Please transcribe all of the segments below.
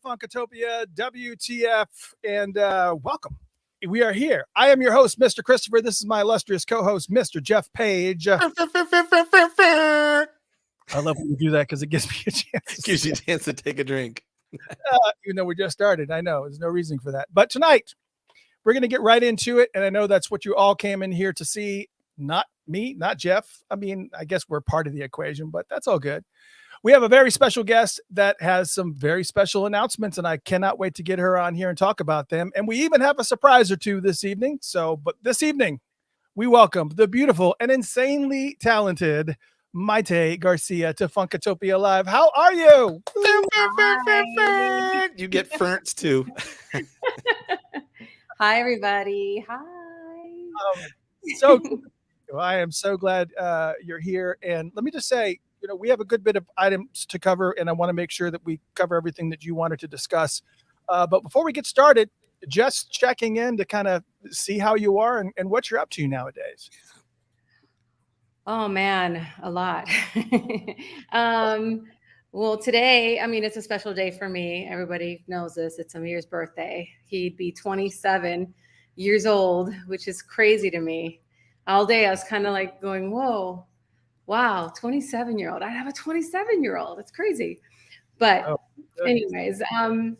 Funkatopia, WTF, and welcome. We are here. I am your host, Mr. Christopher. This is my illustrious co-host, Mr. Jeff Page. I love when you do that because it gives me a chance. Gives you a chance to take a drink. Even though we just started. I know. There's no reason for that. But tonight, we're going to get right into it. And I know that's what you all came in here to see. Not me, not Jeff. I mean, I guess we're part of the equation, but that's all good. We have a very special guest that has some very special announcements, and I cannot wait to get her on here and talk about them. And we even have a surprise or two this evening. But this evening, we welcome the beautiful and insanely talented Mayte Garcia to Funkatopia Live. How are you? Hi. You get ferns too. Hi, everybody. Hi. So I am so glad you're here. And let me just say, we have a good bit of items to cover, and I want to make sure that we cover everything that you wanted to discuss. But before we get started, just checking in to kind of see how you are and what you're up to nowadays. Oh, man, a lot. Well, today, it's a special day for me. Everybody knows this. It's Amir's birthday. He'd be 27 years old, which is crazy to me. All day I was kind of like going, whoa. Wow, 27-year-old. I have a 27-year-old. It's crazy. But anyways, I'm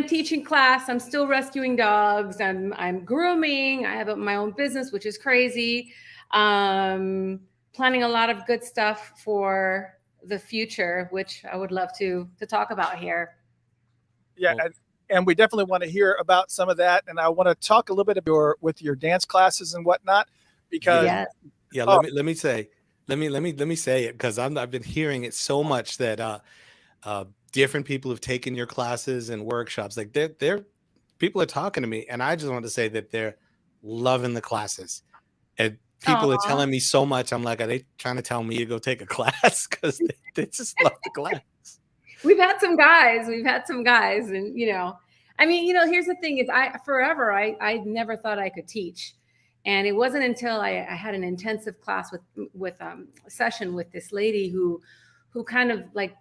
teaching class. I'm still rescuing dogs. I'm grooming. I have my own business, which is crazy. Planning a lot of good stuff for the future, which I would love to talk about here. Yeah, and we definitely want to hear about some of that. And I want to talk a little bit with your dance classes and whatnot, because let me say it, because I've been hearing it so much that different people have taken your classes and workshops. Like they're people are talking to me, and I just want to say that they're loving the classes. And people are telling me so much. I'm like, are they trying to tell me to go take a class? Because they just love the class. We've had some guys, and here's the thing: is I never thought I could teach. And it wasn't until I had an intensive class with a session with this lady who kind of like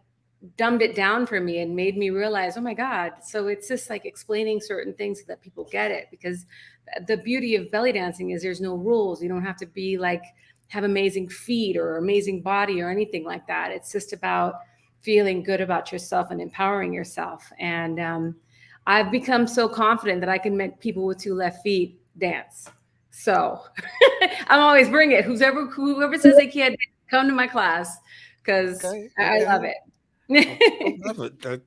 dumbed it down for me and made me realize, oh my God. So it's just like explaining certain things so that people get it, because the beauty of belly dancing is there's no rules. You don't have to be like, have amazing feet or amazing body or anything like that. It's just about feeling good about yourself and empowering yourself. And I've become so confident that I can make people with two left feet dance. So I'm always bring it. Whoever says they can't, come to my class, because I love it.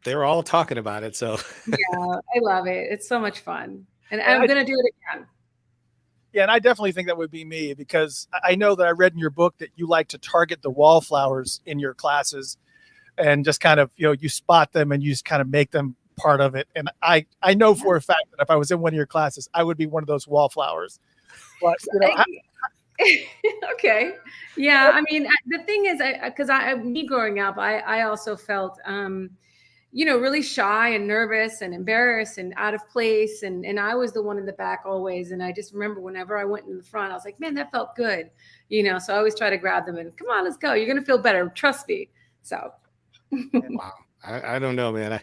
They're all talking about it. So yeah, I love it. It's so much fun. And I'm going to do it again. Yeah, and I definitely think that would be me, because I know that I read in your book that you like to target the wallflowers in your classes and just kind of, you spot them and you just kind of make them part of it. And I know for a fact that if I was in one of your classes, I would be one of those wallflowers. But, okay. Yeah. The thing is, because me growing up, I also felt, really shy and nervous and embarrassed and out of place. And I was the one in the back always. And I just remember whenever I went in the front, I was like, man, that felt good. So I always try to grab them and come on, let's go. You're going to feel better. Trust me. So. Wow. I don't know, man.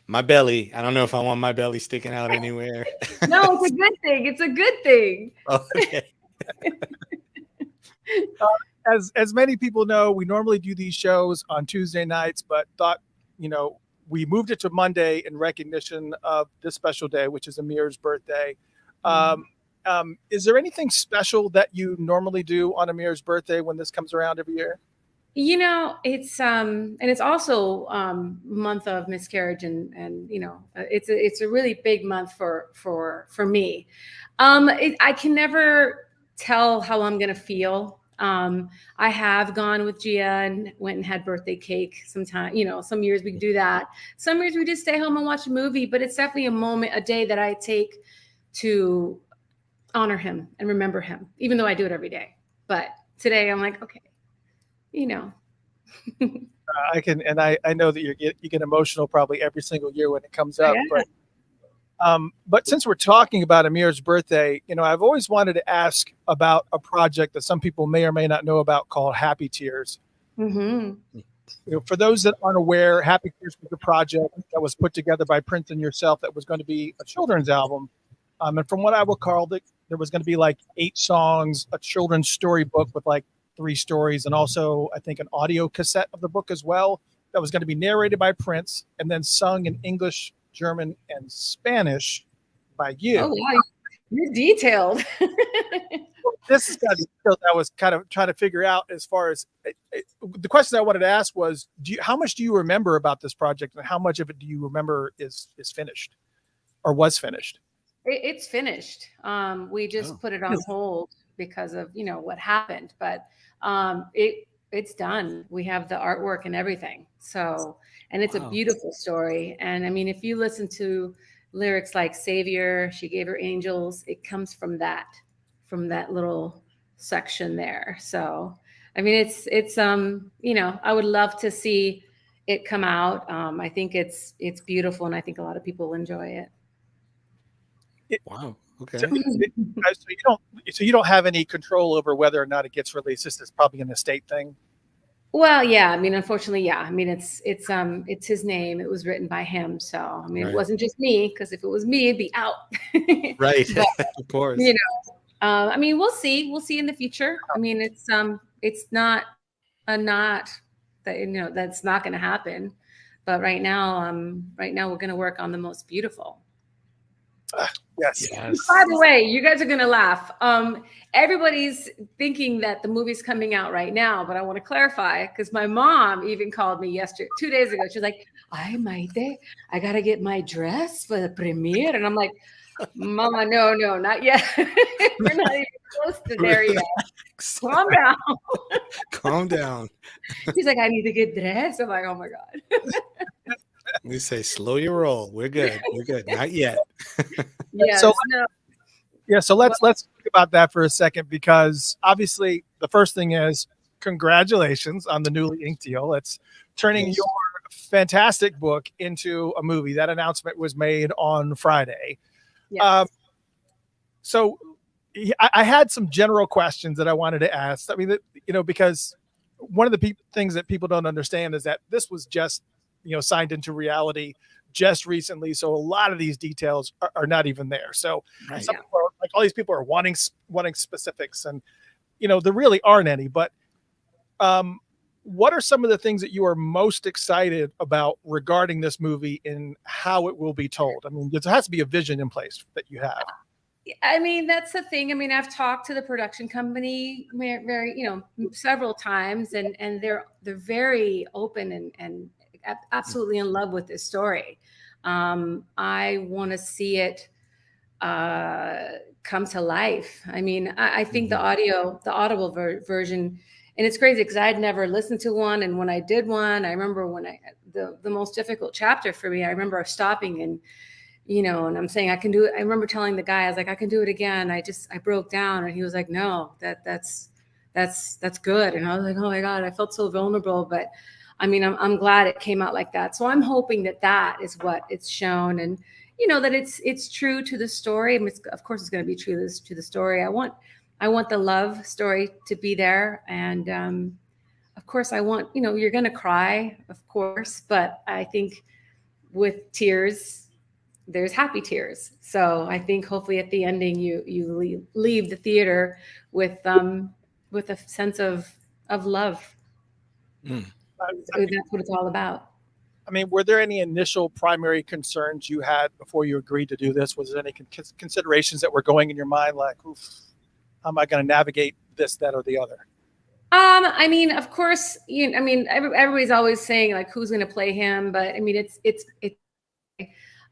My belly, I don't know if I want my belly sticking out anywhere. No, it's a good thing. It's a good thing. Okay. As many people know, we normally do these shows on Tuesday nights, but thought, we moved it to Monday in recognition of this special day, which is Amir's birthday. Is there anything special that you normally do on Amir's birthday when this comes around every year? It's and it's also month of miscarriage, and it's a really big month for me. I can never tell how I'm gonna feel. I have gone with Gia and went and had birthday cake sometime. Some years we do that. Some years we just stay home and watch a movie. But it's definitely a day that I take to honor him and remember him, even though I do it every day. But today I'm like, okay. I can, and I know that you get emotional probably every single year when it comes up. Yeah. But since we're talking about Amir's birthday, I've always wanted to ask about a project that some people may or may not know about called Happy Tears. Mm-hmm. For those that aren't aware, Happy Tears was a project that was put together by Prince and yourself that was going to be a children's album. And from what I recall, there was going to be like 8 songs, a children's storybook with like 3 stories, and also I think an audio cassette of the book as well that was going to be narrated by Prince and then sung in English, German, and Spanish by you. Oh, wow. You're detailed. This is kind of details I was kind of trying to figure out as far as the question I wanted to ask was, how much do you remember about this project, and how much of it do you remember is finished or was finished? It's finished. We just put it on hold because of, what happened, but it's done. We have the artwork and everything. So, and it's a beautiful story. And I mean, if you listen to lyrics like Savior, she gave her angels, it comes from that little section there. So, I mean, it's I would love to see it come out. I think it's beautiful, and I think a lot of people will enjoy it. Wow. Okay. So you don't have any control over whether or not it gets released. This is probably an estate thing. Well, yeah. I mean, unfortunately, yeah. I mean, it's his name. It was written by him. So, I mean, It wasn't just me, because if it was me, it'd be out. Right. But, of course. I mean, we'll see. We'll see in the future. I mean, it's not that, that's not going to happen. But right now we're going to work on the most beautiful. Yes. By the way, you guys are going to laugh. Everybody's thinking that the movie's coming out right now, but I want to clarify, because my mom even called me 2 days ago. She was like, "Ay, Mayte, I got to get my dress for the premiere." And I'm like, "Mama, no, not yet. We're not even close to there yet. Calm down." Calm down. She's like, "I need to get dressed." I'm like, "Oh my God." We say, slow your roll. We're good. Not yet. Yeah. So let's talk about that for a second, because obviously the first thing is congratulations on the newly inked deal. It's turning your fantastic book into a movie. That announcement was made on Friday. Yes. So I had some general questions that I wanted to ask. I mean, because one of the things that people don't understand is that this was just, signed into reality just recently. So a lot of these details are not even there. So some people are, like, all these people are wanting specifics, and, there really aren't any. But what are some of the things that you are most excited about regarding this movie and how it will be told? I mean, there has to be a vision in place that you have. I mean, that's the thing. I mean, I've talked to the production company very, several times, and they're very open and absolutely in love with this story. I want to see it come to life. I mean, I think the audible version, and it's crazy because I'd never listened to one, and when I did one, I remember the most difficult chapter for me, I remember stopping and and I'm saying, I can do it. I remember telling the guy, I was like, I can do it again. I broke down, and he was like, no, that's good. And I was like, oh my God, I felt so vulnerable. But I mean, I'm glad it came out like that. So I'm hoping that is what it's shown, and that it's true to the story. I mean, of course it's going to be true to the story. I want the love story to be there. And of course I want, you're going to cry, of course, but I think with tears, there's happy tears. So I think hopefully at the ending, you leave the theater with a sense of love. That's what it's all about. I mean, were there any initial primary concerns you had before you agreed to do this? Was there any considerations that were going in your mind, like, oof, how am I going to navigate this, that, or the other? I mean, of course, everybody's always saying, like, who's going to play him, but I mean, it's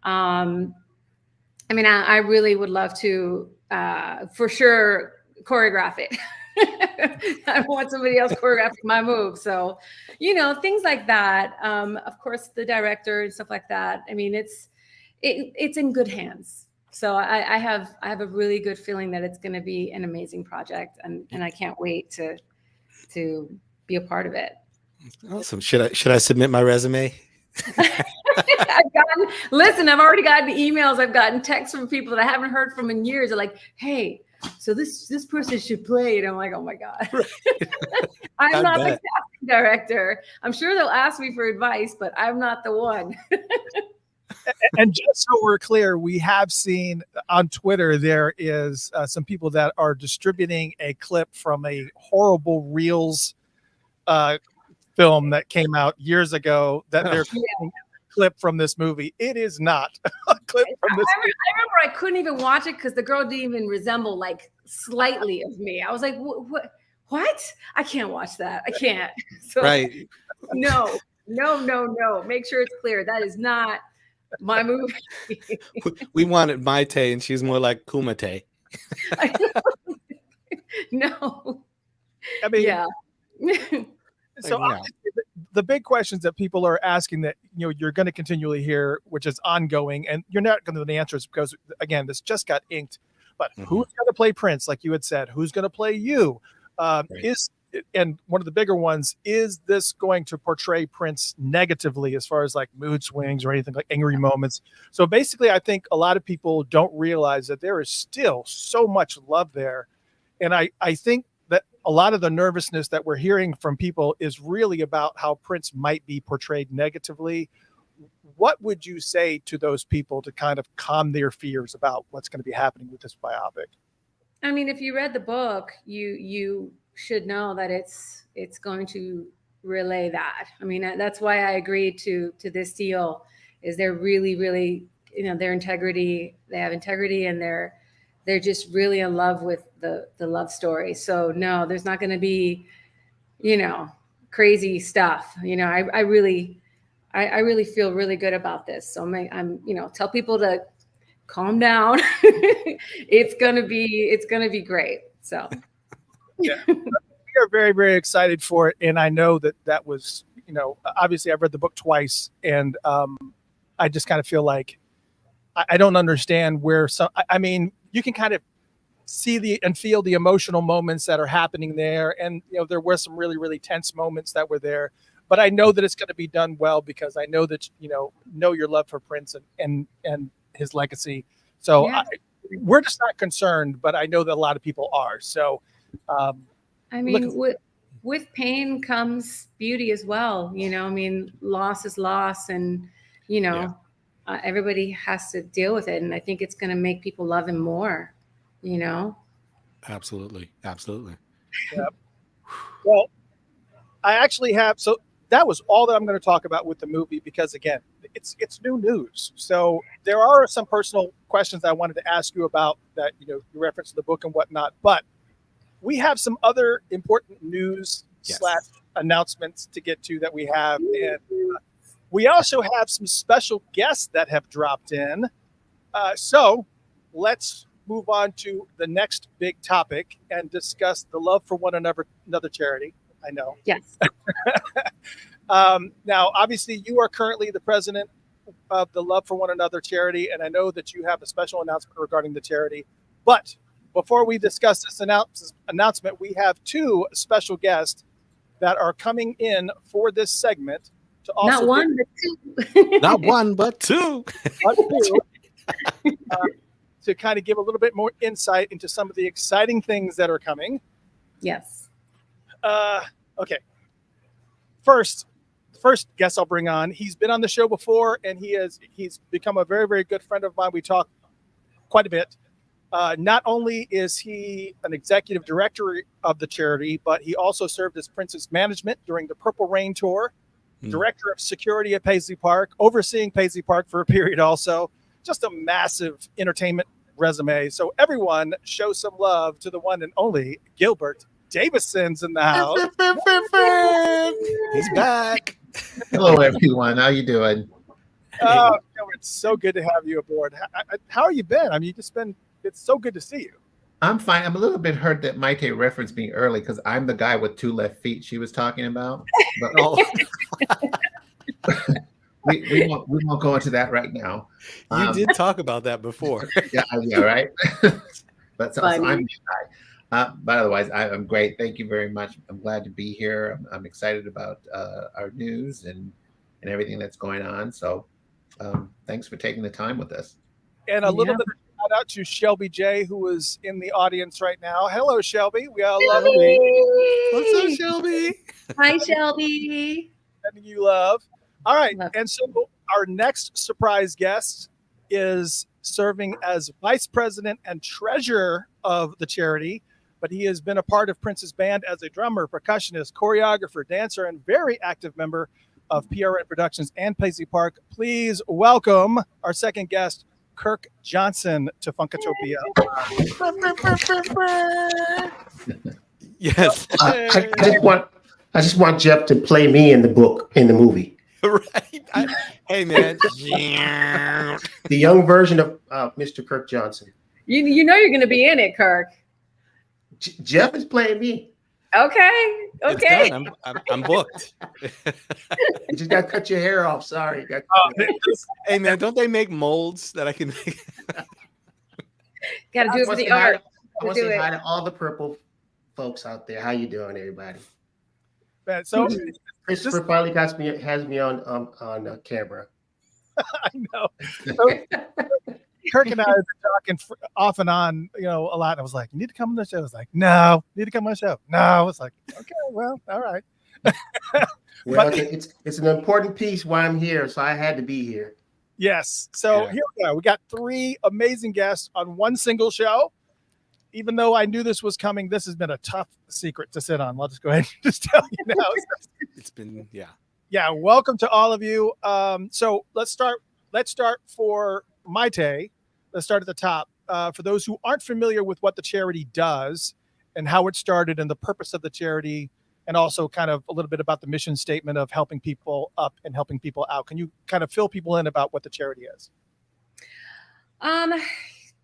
I mean, I really would love to, for sure, choreograph it. I want somebody else choreographing my move. So, things like that. Of course, the director and stuff like that. I mean, it's in good hands. So I have a really good feeling that it's going to be an amazing project, and I can't wait to be a part of it. Awesome. Should I submit my resume? I've already gotten emails. I've gotten texts from people that I haven't heard from in years. They're like, hey, so this person should play. And I'm like, oh my God. Right. I'm not the bet. casting director. I'm sure they'll ask me for advice, but I'm not the one. And just so we're clear, we have seen on Twitter there is some people that are distributing a clip from a horrible Reels film that came out years ago that they're a clip from this movie. It is not a clip from this movie. I remember I couldn't even watch it because the girl didn't even resemble like slightly of me. I was like, what? I can't watch that. I can't. So Right. no. Make sure it's clear. That is not my movie. We wanted Mayte, and she's more like Kumite. No. I mean, Yeah. so Like, no. obviously, the big questions that people are asking that you're going to continually hear, which is ongoing, and you're not going to know the answers because again, this just got inked. But who's going to play Prince, like you had said? Who's going to play you? And one of the bigger ones, is this going to portray Prince negatively as far as like mood swings or anything like angry moments? So basically, I think a lot of people don't realize that there is still so much love there. And I think that a lot of the nervousness that we're hearing from people is really about how Prince might be portrayed negatively. What would you say to those people to kind of calm their fears about what's going to be happening with this biopic? I mean, if you read the book, you should know that it's going to relay that. I mean, that's why I agreed to this deal. Is they're really, their integrity. They have integrity, and they're just really in love with the love story. So no, there's not going to be, crazy stuff. I really feel really good about this. So I'm tell people to calm down. It's gonna be great. So yeah, we are very, very excited for it. And I know that was, obviously I've read the book twice, and I just kind of feel like I don't understand where I mean, you can kind of see and feel the emotional moments that are happening there. And, there were some really, really tense moments that were there, but I know that it's going to be done well because I know that, know your love for Prince and his legacy. So yeah. We're just not concerned, but I know that a lot of people are. So, I mean, with pain comes beauty as well. I mean, loss is loss, and, everybody has to deal with it. And I think it's going to make people love him more, Absolutely. Yeah. Well, I actually have, so that was all that I'm going to talk about with the movie, because again, it's new news. So there are some personal questions I wanted to ask you about that, you referenced the book and whatnot, but we have some other important news / announcements to get to that we have. And we also have some special guests that have dropped in. So let's move on to the next big topic and discuss the Love for One Another charity. I know. Yes. Now, obviously, you are currently the president of the Love for One Another charity, and I know that you have a special announcement regarding the charity. But before we discuss this announcement, we have two special guests that are coming in for this segment to also not one, but two. Not one, but two. To kind of give a little bit more insight into some of the exciting things that are coming. Yes. Okay. First guest I'll bring on. He's been on the show before, and he's become a very, very good friend of mine. We talk quite a bit. Not only is he an executive director of the charity, but he also served as Prince's management during the Purple Rain tour, director of security at Paisley Park, overseeing Paisley Park for a period also. Just a massive entertainment resume. So everyone show some love to the one and only Gilbert Davison's in the house. He's back. Hello, everyone. How you doing? Oh, it's so good to have you aboard. How have you been? I mean, it's so good to see you. I'm fine. I'm a little bit hurt that Mayte referenced me early because I'm the guy with two left feet she was talking about. But we won't go into that right now. You did talk about that before. Yeah, right. But so I'm the guy. But otherwise, I'm great. Thank you very much. I'm glad to be here. I'm excited about our news and everything that's going on. So thanks for taking the time with us. And a little bit of shout out to Shelby J, who is in the audience right now. Hello, Shelby. We all love you. What's up, Shelby? Hi, Shelby. Sending you love. All right. Love. And so our next surprise guest is serving as vice president and treasurer of the charity, but he has been a part of Prince's band as a drummer, percussionist, choreographer, dancer, and very active member of PRN Productions and Paisley Park. Please welcome our second guest, Kirk Johnson, to Funkatopia. Yes. I just want Jeff to play me in the movie. Right. Hey, man. The young version of Mr. Kirk Johnson. You know you're going to be in it, Kirk. Jeff is playing me. Okay. It's Okay. done. I'm booked. You just got to cut your hair off. Sorry. Hey, man, don't they make molds that I can make? Got to do it for the art. I want to say hi to all the purple folks out there. How you doing, everybody? Man, so Christopher finally has me on camera. I know. So, Kirk and I have been talking off and on, a lot. I was like, "You need to come on the show." I was like, "No, you need to come on the show." No, I was like, "Okay, well, all right." Well, it's an important piece why I'm here, so I had to be here. Yes. So Here we go. We got 3 amazing guests on one single show. Even though I knew this was coming, this has been a tough secret to sit on. I'll just go ahead and just tell you now. It's been, Yeah. Welcome to all of you. So let's start for Mayte. Let's start at the top. For those who aren't familiar with what the charity does and how it started and the purpose of the charity, and also kind of a little bit about the mission statement of helping people up and helping people out. Can you kind of fill people in about what the charity is?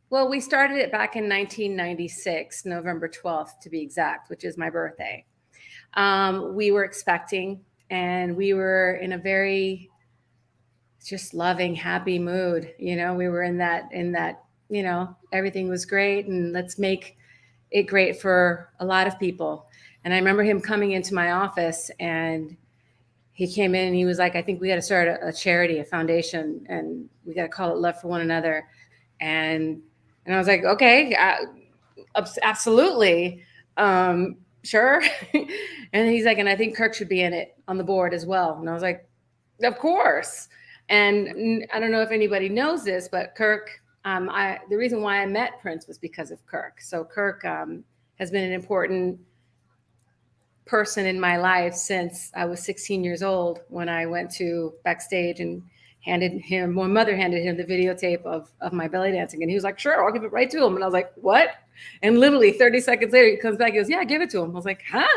Well, we started it back in 1996, November 12th to be exact, which is my birthday. We were expecting, and we were in a very just loving, happy mood. We were in that, everything was great, and let's make it great for a lot of people. And I remember him coming into my office, and he came in and he was like, "I think we got to start a charity, a foundation, and we got to call it Love for One Another." And I was like, "Okay, absolutely, sure." And he's like, "And I think Kirk should be in it on the board as well." And I was like, "Of course." And I don't know if anybody knows this, but Kirk, the reason why I met Prince was because of Kirk. So Kirk has been an important person in my life since I was 16 years old, when I went to backstage and my mother handed him the videotape of my belly dancing. And he was like, "Sure, I'll give it right to him." And I was like, "What?" And literally 30 seconds later, he comes back, he goes, "Yeah, give it to him." I was like, "Huh?"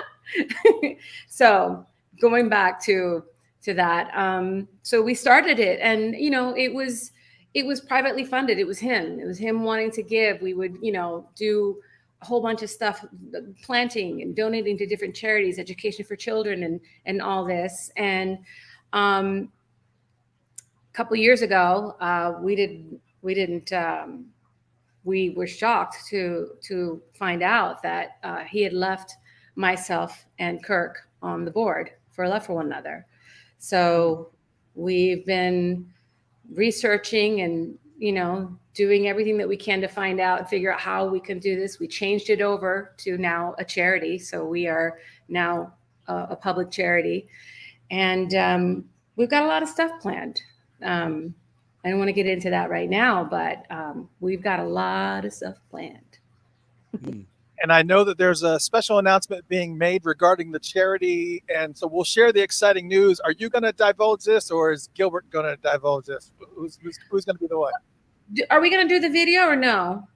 So going back to that. So we started it, and, it was privately funded. It was him wanting to give. We would, do a whole bunch of stuff, planting and donating to different charities, education for children, and all this. And, couple of years ago, we were shocked to find out that he had left myself and Kirk on the board for Love for One Another. So we've been researching and, doing everything that we can to find out and figure out how we can do this. We changed it over to now a charity. So we are now a public charity, and we've got a lot of stuff planned. I don't want to get into that right now, but we've got a lot of stuff planned. And I know that there's a special announcement being made regarding the charity. And so we'll share the exciting news. Are you going to divulge this, or is Gilbert going to divulge this? Who's going to be the one? Are we going to do the video or no?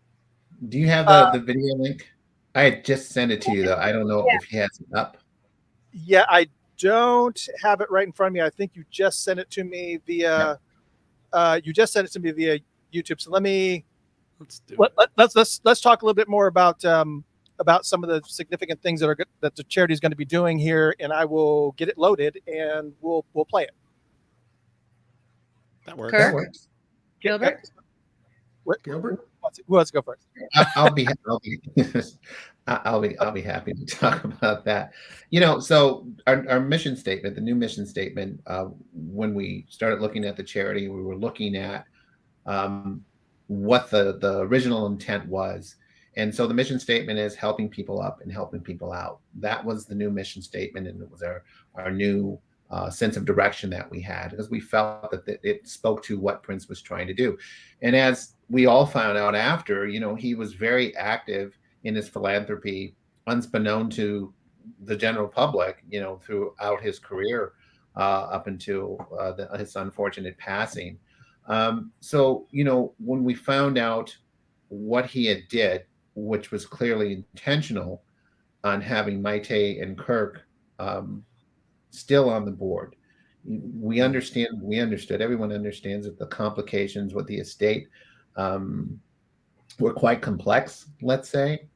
Do you have the video link? I had just sent it to you, though. I don't know if he has it up. Yeah, I don't have it right in front of me. I think you just sent it to me via YouTube. So let's talk a little bit more about some of the significant things that the charity is going to be doing here, and I will get it loaded and we'll play it. That works. Kirk? That works. Gilbert? Gilbert? Who wants to go first? I'll be happy to talk about that. So our mission statement, the new mission statement, when we started looking at the charity, we were looking at what the original intent was. And so the mission statement is helping people up and helping people out. That was the new mission statement, and it was our new sense of direction that we had, because we felt that it spoke to what Prince was trying to do. And as we all found out after, he was very active in his philanthropy, unbeknown to the general public, throughout his career, up until his unfortunate passing. So, when we found out what he had did, which was clearly intentional, on having Mayte and Kirk still on the board, we understood, everyone understands that the complications with the estate were quite complex, let's say.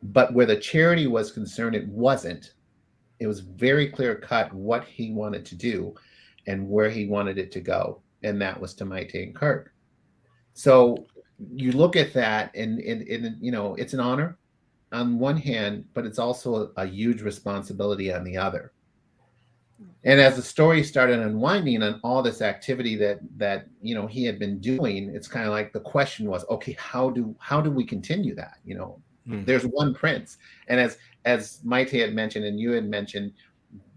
But where the charity was concerned, it wasn't. It was very clear cut what he wanted to do and where he wanted it to go. And that was to Mayte and Kirk. So you look at that, and it's an honor on one hand, but it's also a huge responsibility on the other. And as the story started unwinding on all this activity that he had been doing, it's kind of like the question was, okay, how do we continue that? There's one Prince, and as Mayte had mentioned, and you had mentioned,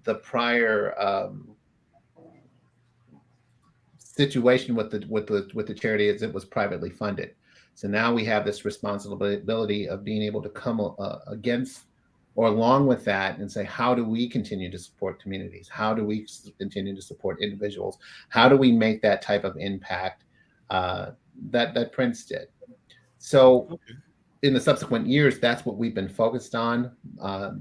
the prior situation with the charity is it was privately funded. So now we have this responsibility of being able to come against or along with that and say, how do we continue to support communities? How do we continue to support individuals? How do we make that type of impact that Prince did? So in the subsequent years, that's what we've been focused on.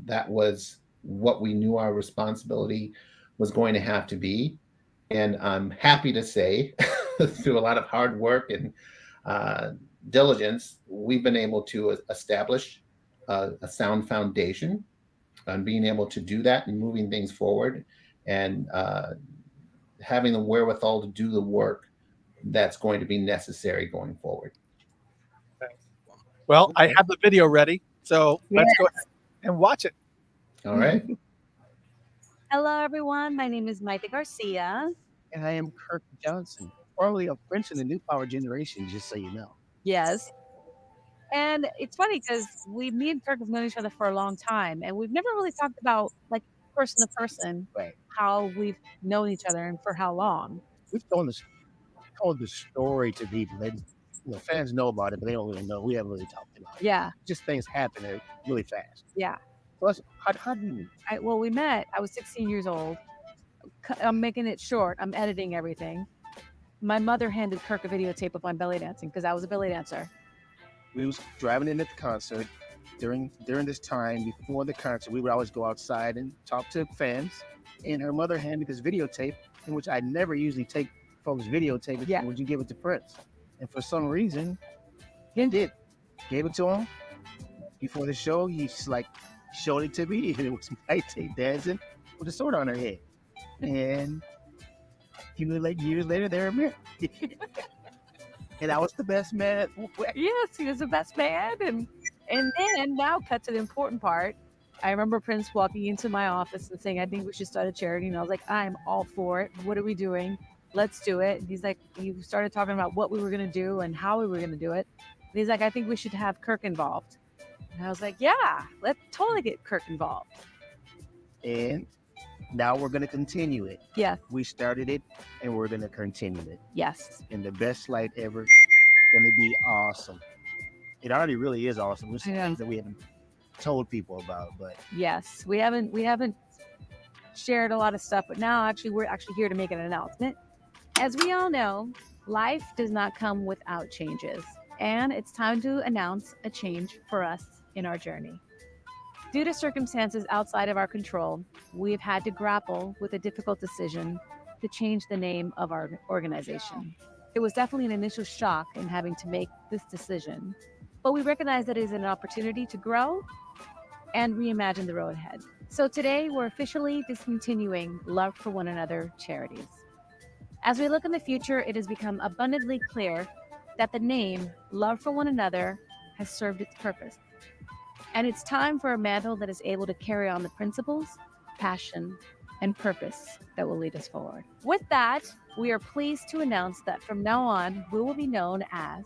That was what we knew our responsibility was going to have to be. And I'm happy to say, through a lot of hard work and diligence, we've been able to establish a sound foundation on being able to do that and moving things forward, and having the wherewithal to do the work that's going to be necessary going forward. Well, I have the video ready, so let's go ahead and watch it. All right. Hello, everyone. My name is Mayte Garcia. And I am Kirk Johnson, formerly of Prince and the New Power Generation, just so you know. Yes. And it's funny because me and Kirk have known each other for a long time, and we've never really talked about, like, person to person, Right. how we've known each other and for how long. We've told the story to people. Fans know about it, but they don't really know. We haven't really talked about it. Yeah. Just things happen really fast. Yeah. Plus, how did we? Well, we met. I was 16 years old. I'm making it short. I'm editing everything. My mother handed Kirk a videotape of my belly dancing because I was a belly dancer. We was driving in at the concert. During this time, before the concert, we would always go outside and talk to fans. And her mother handed this videotape, in which I never usually take folks' videotape. Yeah. Would you give it to Prince? And for some reason, he did. Gave it to him. Before the show, he just showed it to me, and it was Mayte dancing with a sword on her head. And years later, they were married. And I was the best man. Yes, he was the best man. And then now cut to the important part. I remember Prince walking into my office and saying, I think we should start a charity. And I was like, I'm all for it. What are we doing? Let's do it. And he's like, you started talking about what we were going to do and how we were going to do it. And he's like, I think we should have Kirk involved. And I was like, yeah, let's totally get Kirk involved. And now we're going to continue it. Yeah. We started it, and we're going to continue it. Yes. And the best light ever. Going to be awesome. It already really is awesome. There's things that we haven't told people about, but yes, we haven't shared a lot of stuff, but now we're actually here to make an announcement. As we all know, life does not come without changes, and it's time to announce a change for us in our journey. Due to circumstances outside of our control, we've had to grapple with a difficult decision to change the name of our organization. It was definitely an initial shock in having to make this decision, but we recognize that it is an opportunity to grow and reimagine the road ahead. So today, we're officially discontinuing Love for One Another charities. As we look in the future, it has become abundantly clear that the name Love for One Another has served its purpose. And it's time for a mantle that is able to carry on the principles, passion, and purpose that will lead us forward. With that, we are pleased to announce that from now on, we will be known as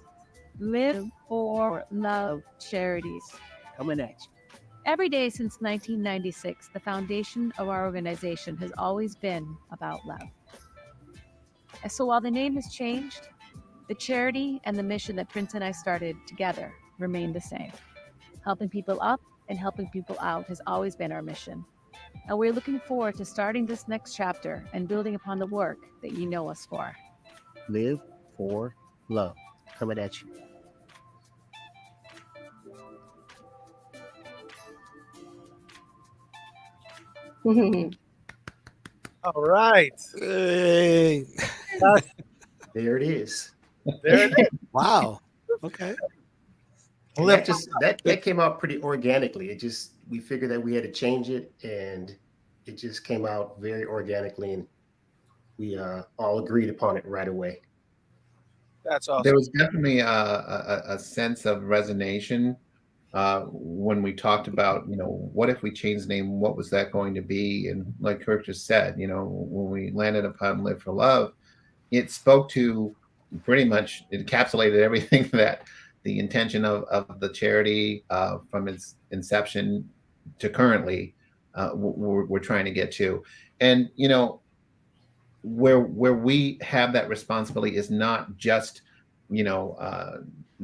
Live for Love charities. Coming at you. Every day since 1996, the foundation of our organization has always been about love. And so while the name has changed, the charity and the mission that Prince and I started together remain the same. Helping people up and helping people out has always been our mission. And we're looking forward to starting this next chapter and building upon the work that you know us for. Live for Love. Coming at you. All right. Hey. There it is. There it is. Wow. Okay. Well, that came out pretty organically. We figured that we had to change it, and it just came out very organically, and we all agreed upon it right away. That's awesome. There was definitely a sense of resonation when we talked about, what if we changed the name? What was that going to be? And like Kirk just said, when we landed upon Live for Love, it spoke to pretty much, it encapsulated everything that the intention of the charity from its inception to currently we're trying to get to. And, where we have that responsibility is not just,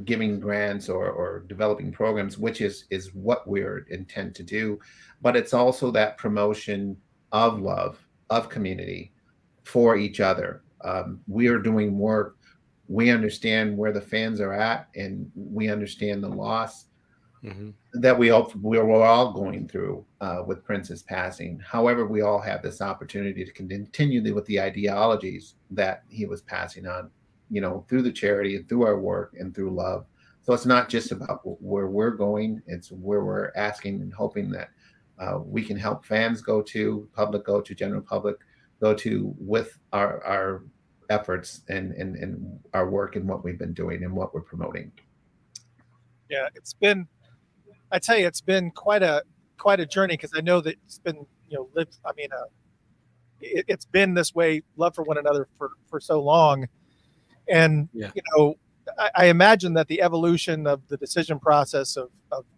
giving grants or developing programs, which is what we're intent to do, but it's also that promotion of love, of community for each other. We are doing work. We understand where the fans are at, and we understand the loss that we're all going through with Prince's passing. However, we all have this opportunity to continue with the ideologies that he was passing on, through the charity and through our work and through love. So it's not just about where we're going; it's where we're asking and hoping that we can help fans go to, public go to, general public go to with our efforts and our work and what we've been doing and what we're promoting. Yeah, I tell you, it's been quite a journey, because I know that it's been, it's been this way, love for one another for so long. And, I imagine that the evolution of the decision process of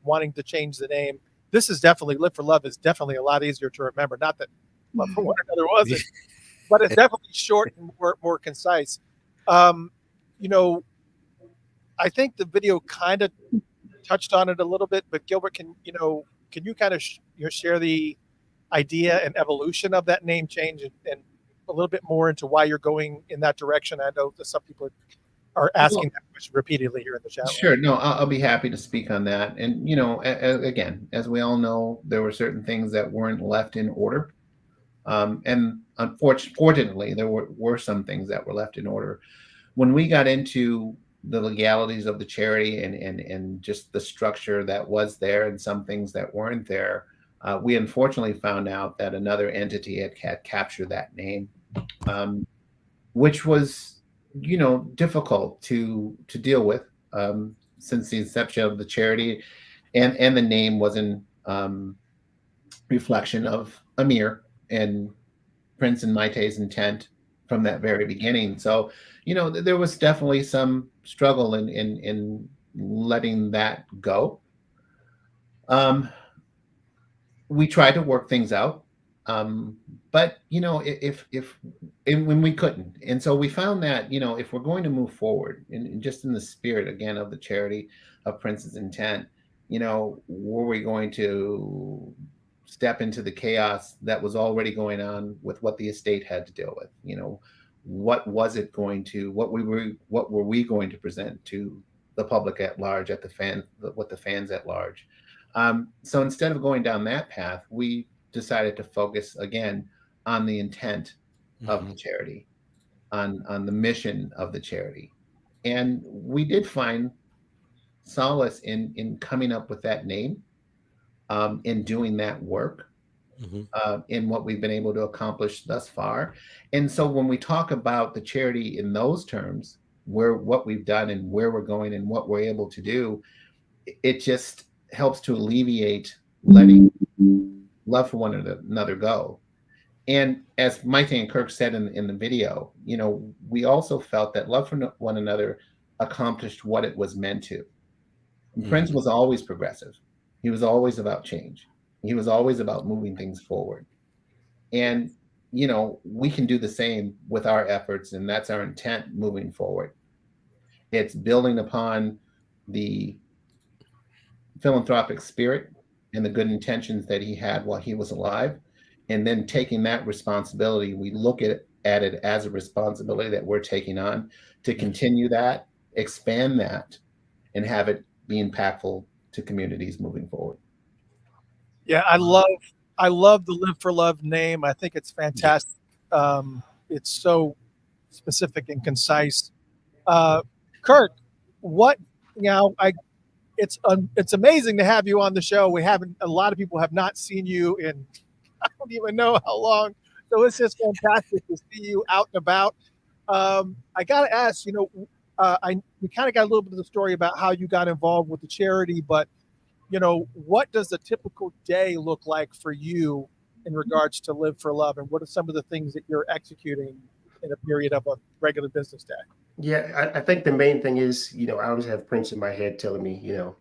wanting to change the name, this is definitely, Live for Love is definitely a lot easier to remember. Not that Love for One Another wasn't, but it's definitely short and more concise. I think the video kind of touched on it a little bit, but Gilbert, can you kind of share the idea and evolution of that name change and a little bit more into why you're going in that direction? I know that some people are asking that question repeatedly here in the chat. Sure. No, I'll be happy to speak on that. And, again, as we all know, there were certain things that weren't left in order. And unfortunately, there were some things that were left in order. When we got into the legalities of the charity and just the structure that was there and some things that weren't there, we unfortunately found out that another entity had captured that name, which was, difficult to deal with since the inception of the charity, and the name was in reflection of Amir and Prince and Mayte's intent from that very beginning. So, there was definitely some struggle in letting that go. We tried to work things out, but when we couldn't, and so we found that if we're going to move forward, and just in the spirit again of the charity of Prince's intent, were we going to step into the chaos that was already going on with what the estate had to deal with? What was it going to? What were we going to present to the public at large, the fans at large? So instead of going down that path, we decided to focus again on the intent of the charity, on the mission of the charity. And we did find solace in coming up with that name, in doing that work, in what we've been able to accomplish thus far. And so when we talk about the charity in those terms, what we've done and where we're going and what we're able to do, it just helps to alleviate letting love for one another go. And as Mayte and Kirk said in the video, we also felt that love for one another accomplished what it was meant to. And Prince was always progressive. He was always about change. He was always about moving things forward. And, you know, we can do the same with our efforts, and that's our intent moving forward. It's building upon the philanthropic spirit and the good intentions that he had while he was alive, and then taking that responsibility, we look at it as a responsibility that we're taking on to continue that, expand that, and have it be impactful to communities moving forward. Yeah, I love the Live for Love name. I think it's fantastic. It's so specific and concise. Kirk, what, you know, it's amazing to have you on the show. A lot of people have not seen you in, I don't even know how long. So it's just fantastic to see you out and about. I got to ask, you know, we kind of got a little bit of the story about how you got involved with the charity, but you know, what does a typical day look like for you in regards to Live for Love, and what are some of the things that you're executing in a period of a regular business day? Yeah, I think the main thing is, you know, I always have Prince in my head telling me, you know,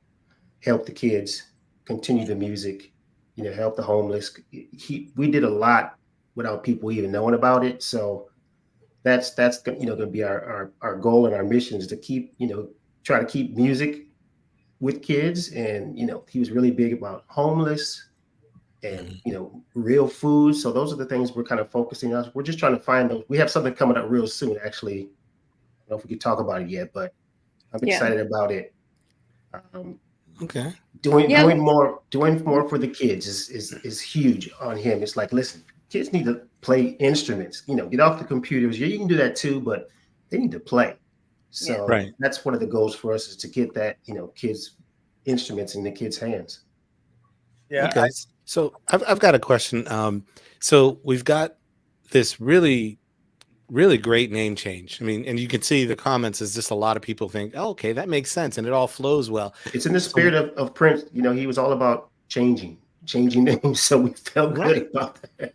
help the kids, continue the music, you know, help the homeless. We did a lot without people even knowing about it. So that's you know, going to be our goal and our mission is to keep, you know, try to keep music with kids. And, you know, he was really big about homeless and, you know, real food. So those are the things we're kind of focusing on. We're just trying to find those. We have something coming up real soon, actually. I don't know if we could talk about it yet, but I'm excited about it. Okay. Doing more for the kids is huge on him. It's like, listen, kids need to play instruments, you know, get off the computers. Yeah, you can do that too, but they need to play. So that's one of the goals for us is to get that, you know, kids instruments in the kids' hands. Yeah. Okay. So I've got a question. So we've got this really great name change. I mean, and you can see the comments is just a lot of people think, oh, okay, that makes sense. And it all flows well. It's in the spirit of Prince. You know, he was all about changing names. So we felt good about that.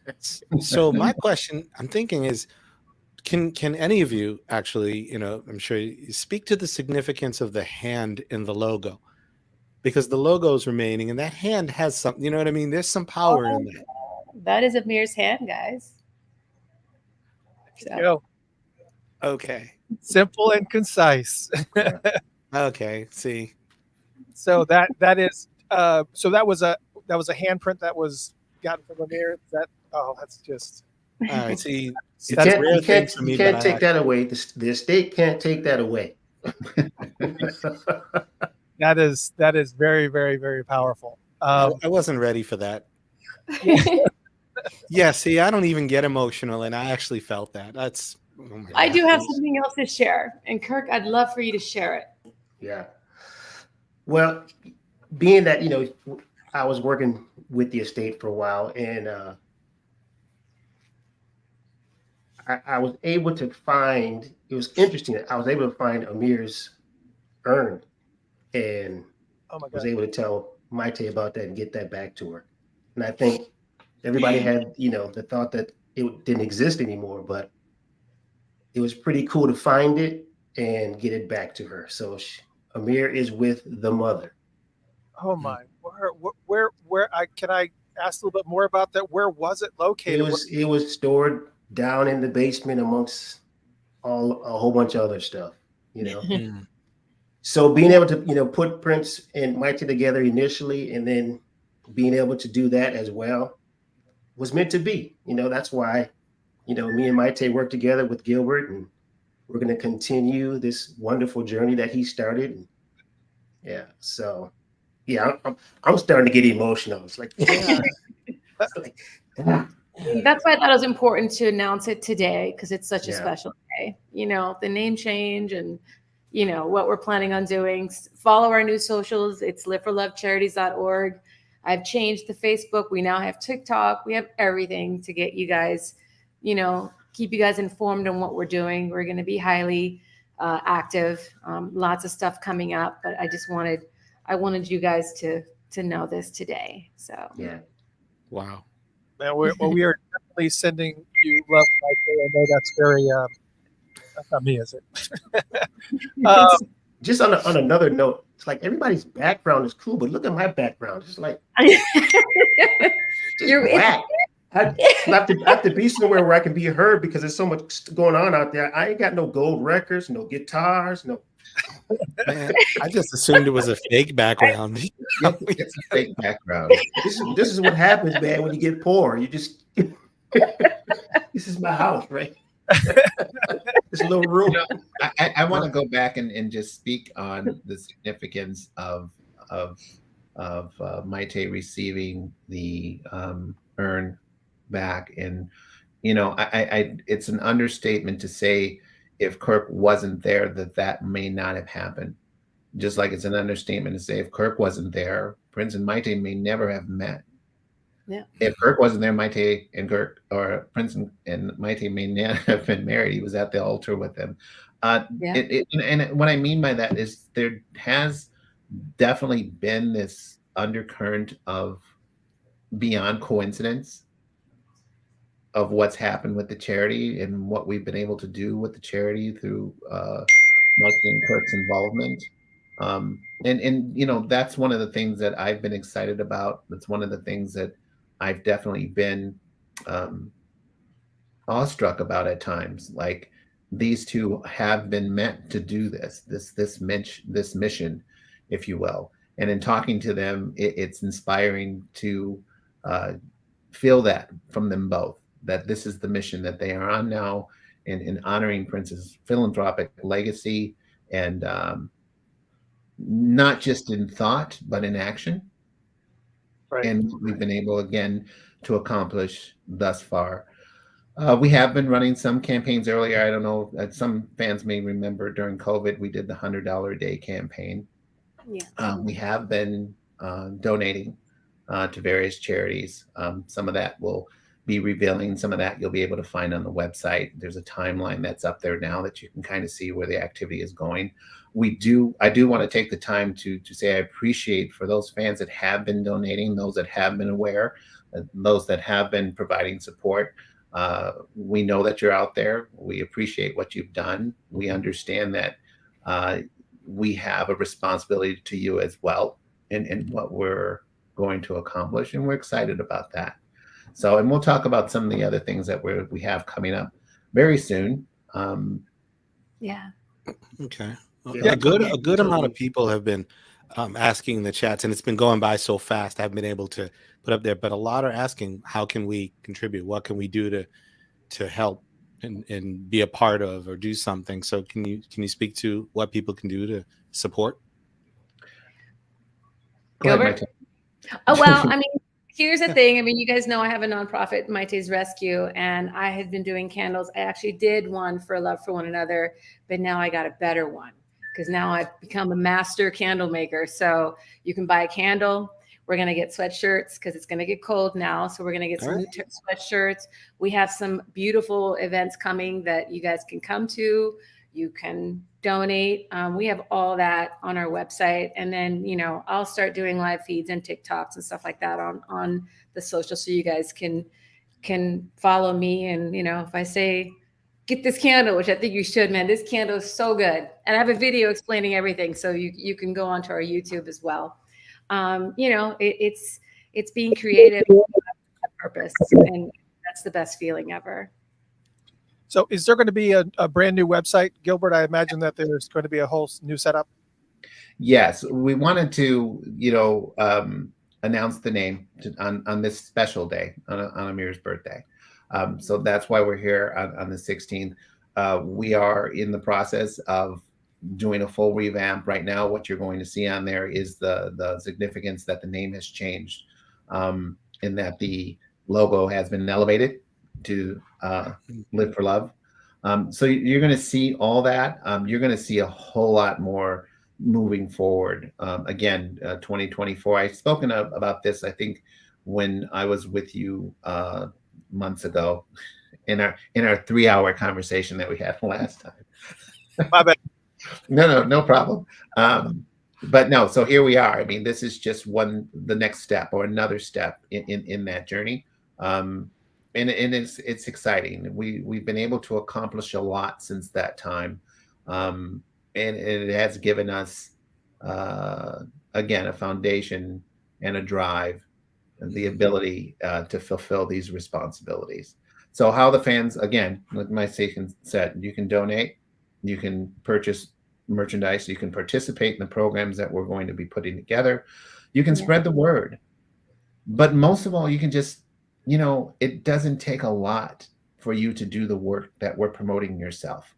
So my question I'm thinking is, can any of you actually, you know, I'm sure you speak to the significance of the hand in the logo, because the logo is remaining and that hand has something, you know what I mean? There's some power in that. That is Amir's hand, guys. Go. Okay. Simple and concise. Okay. See. So that is so that was a handprint that was gotten from Amir. That's just all right. See, you can't take that away. The estate can't take that away. That is very, very, very powerful. I wasn't ready for that. Yeah, see, I don't even get emotional, and I actually felt that. That's. Oh I do have something else to share, and Kirk, I'd love for you to share it. Yeah. Well, being that, you know, I was working with the estate for a while, and I was able to find. It was interesting. I was able to find Amir's urn, and was able to tell Mayte about that and get that back to her. And I think everybody had, you know, the thought that it didn't exist anymore, but it was pretty cool to find it and get it back to her. So Amir is with the mother. Oh my! Where? Can I ask a little bit more about that? Where was it located? It was stored down in the basement amongst a whole bunch of other stuff, you know. So being able to, you know, put Prince and Mayte together initially, and then being able to do that as well was meant to be. You know, that's why, you know, me and Mayte worked together with Gilbert, and we're going to continue this wonderful journey that he started. Yeah. So, yeah, I'm starting to get emotional. It's like, yeah. That's why I thought it was important to announce it today, because it's such a special day. You know, the name change and, you know, what we're planning on doing. Follow our new socials. It's liveforlovecharities.org. I've changed the Facebook. We now have TikTok. We have everything to get you guys, you know, keep you guys informed on what we're doing. We're going to be highly active. Lots of stuff coming up, but I wanted you guys to know this today. So yeah. Wow. Man, we are definitely sending you love. I know that's very. That's not me, is it? just on another note, it's like everybody's background is cool, but look at my background. It's like just whack. I have to be somewhere where I can be heard because there's so much going on out there. I ain't got no gold records, no guitars, no. Man, I just assumed it was a fake background. It's a fake background. This is what happens, man, when you get poor. You just this is my house, right? This little room. You know, I want to go back and just speak on the significance of Mayte receiving the urn back, and you know, I it's an understatement to say if Kirk wasn't there that may not have happened. Just like it's an understatement to say if Kirk wasn't there, Prince and Mayte may never have met. Yeah. If Kirk wasn't there, Mayte and Kirk, or Prince and Mayte may not have been married. He was at the altar with them. Yeah. And what I mean by that is there has definitely been this undercurrent of beyond coincidence of what's happened with the charity and what we've been able to do with the charity through Mayte and Kirk's involvement. And you know, that's one of the things that I've been excited about. That's one of the things that I've definitely been awestruck about at times. Like these two have been meant to do this mission, if you will. And in talking to them, it's inspiring to feel that from them both, that this is the mission that they are on now, in honoring Prince's philanthropic legacy, and not just in thought, but in action. Right. And we've been able again to accomplish thus far. We have been running some campaigns earlier. I don't know, some fans may remember during COVID, we did the $100 a day campaign. Yeah. We have been donating to various charities. Some of that will be revealing. Some of that you'll be able to find on the website. There's a timeline that's up there now that you can kind of see where the activity is going. I do want to take the time to say I appreciate for those fans that have been donating, those that have been aware, those that have been providing support. We know that you're out there. We appreciate what you've done. We understand that we have a responsibility to you as well in what we're going to accomplish, and we're excited about that. So, and we'll talk about some of the other things that we have coming up very soon. Yeah. Okay. Yeah. A good amount of people have been asking in the chats, and it's been going by so fast. I haven't been able to put up there, but a lot are asking, how can we contribute? What can we do to help and be a part of or do something? So can you speak to what people can do to support? Go ahead, Gilbert? Mayte. Oh, well, I mean, here's the thing. I mean, you guys know I have a nonprofit, Mayte's Rescue, and I had been doing candles. I actually did one for Love for One Another, but now I got a better one because now I've become a master candle maker. So you can buy a candle. We're going to get sweatshirts because it's going to get cold now. So we're going to get some new sweatshirts. We have some beautiful events coming that you guys can come to. You can donate. We have all that on our website. And then, you know, I'll start doing live feeds and TikToks and stuff like that on the social, so you guys can follow me. And, you know, if I say, get this candle, which I think you should, man, this candle is so good. And I have a video explaining everything. So you can go onto our YouTube as well. You know, it's being creative with purpose, and that's the best feeling ever. So is there going to be a brand new website, Gilbert? I imagine that there's going to be a whole new setup. Yes, we wanted to, you know, announce the name on this special day, on Amir's birthday. So that's why we're here on the 16th. We are in the process of doing a full revamp right now. What you're going to see on there is the significance that the name has changed, in that the logo has been elevated to Live for Love. So you're going to see all that. You're going to see a whole lot more moving forward. Again, 2024. I've spoken about this, I think, when I was with you months ago in our 3-hour conversation that we had last time. My bad. No problem. But no, so here we are. I mean, this is just the next step or another step in that journey. And it's exciting. We've been able to accomplish a lot since that time. and it has given us, again, a foundation and a drive and the ability to fulfill these responsibilities. So how the fans, again, like my station said, you can donate, you can purchase merchandise, you can participate in the programs that we're going to be putting together, you can spread the word. But most of all, you can just, it doesn't take a lot for you to do the work that we're promoting yourself,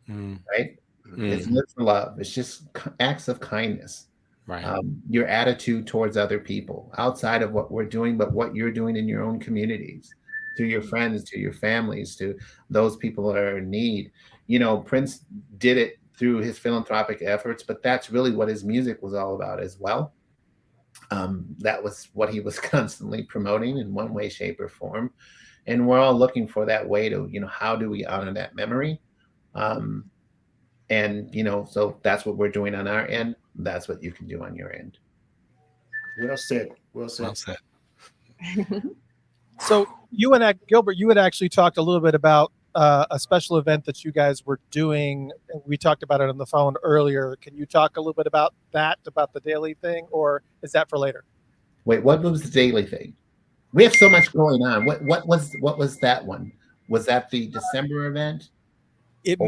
right? It's live for love. It's just acts of kindness. Right. Your attitude towards other people outside of what we're doing, but what you're doing in your own communities, to your friends, to your families, to those people that are in need. Prince did it through his philanthropic efforts, but that's really what his music was all about as well. That was what he was constantly promoting in one way, shape, or form. And we're all looking for that way to, how do we honor that memory? And, so that's what we're doing on our end. That's what you can do on your end. Well said. Well said. Well said. So Gilbert, you had actually talked a little bit about a special event that you guys were doing. We talked about it on the phone earlier. Can you talk a little bit about that, about the daily thing, or is that for later? Wait, what was the daily thing? We have so much going on. What was that one? Was that the December event? It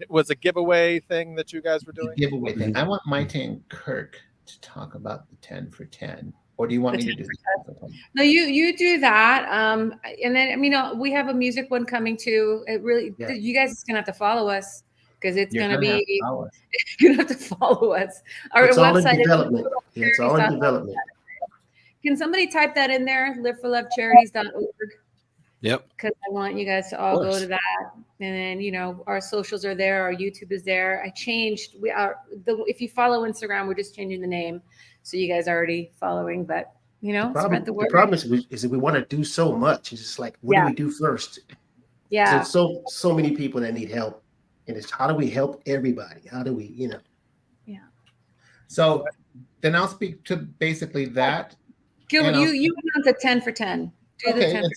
was a giveaway thing that you guys were doing. Giveaway thing. I want Mayte and Kirk to talk about the 10 for 10. Or do you want me to do that? No, you do that. And then we have a music one coming too. It really, you guys is gonna have to follow us because it's gonna be. You have to follow us. Our it's all website in development. It's all in development. Can somebody type that in there? liveforlovecharities.org. Yep. Because I want you guys to all go to that. And then, our socials are there. Our YouTube is there. I changed. If you follow Instagram, we're just changing the name. So you guys are already following, but, spread the word. The problem is that we want to do so much. It's just like, what do we do first? Yeah. So many people that need help. And it's how do we help everybody? How do we, Yeah. So then I'll speak to basically that. Gilbert, you went on to 10 for 10. Okay, and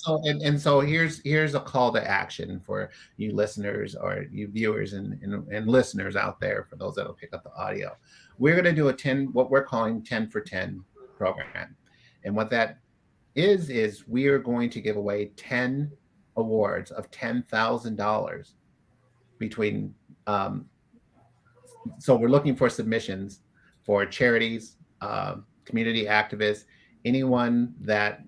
so here's a call to action for you listeners or you viewers and listeners out there, for those that'll pick up the audio. We're going to do what we're calling 10 for 10 program. And what that is we are going to give away 10 awards of $10,000 between, so we're looking for submissions for charities, community activists, anyone that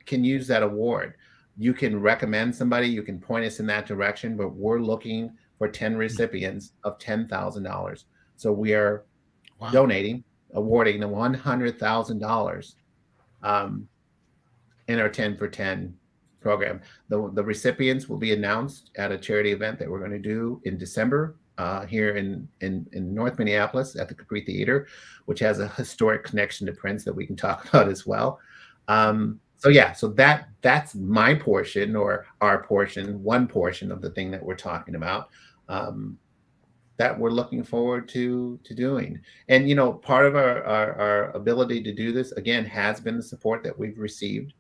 can use that award. You can recommend somebody, you can point us in that direction, but we're looking for 10 recipients of $10,000. So we are awarding the $100,000 in our 10 for 10 program. The recipients will be announced at a charity event that we're going to do in December here in North Minneapolis at the Capri Theater, which has a historic connection to Prince that we can talk about as well. So that's my portion, or our portion, one portion of the thing that we're talking about, that we're looking forward to doing. And part of our ability to do this, again, has been the support that we've received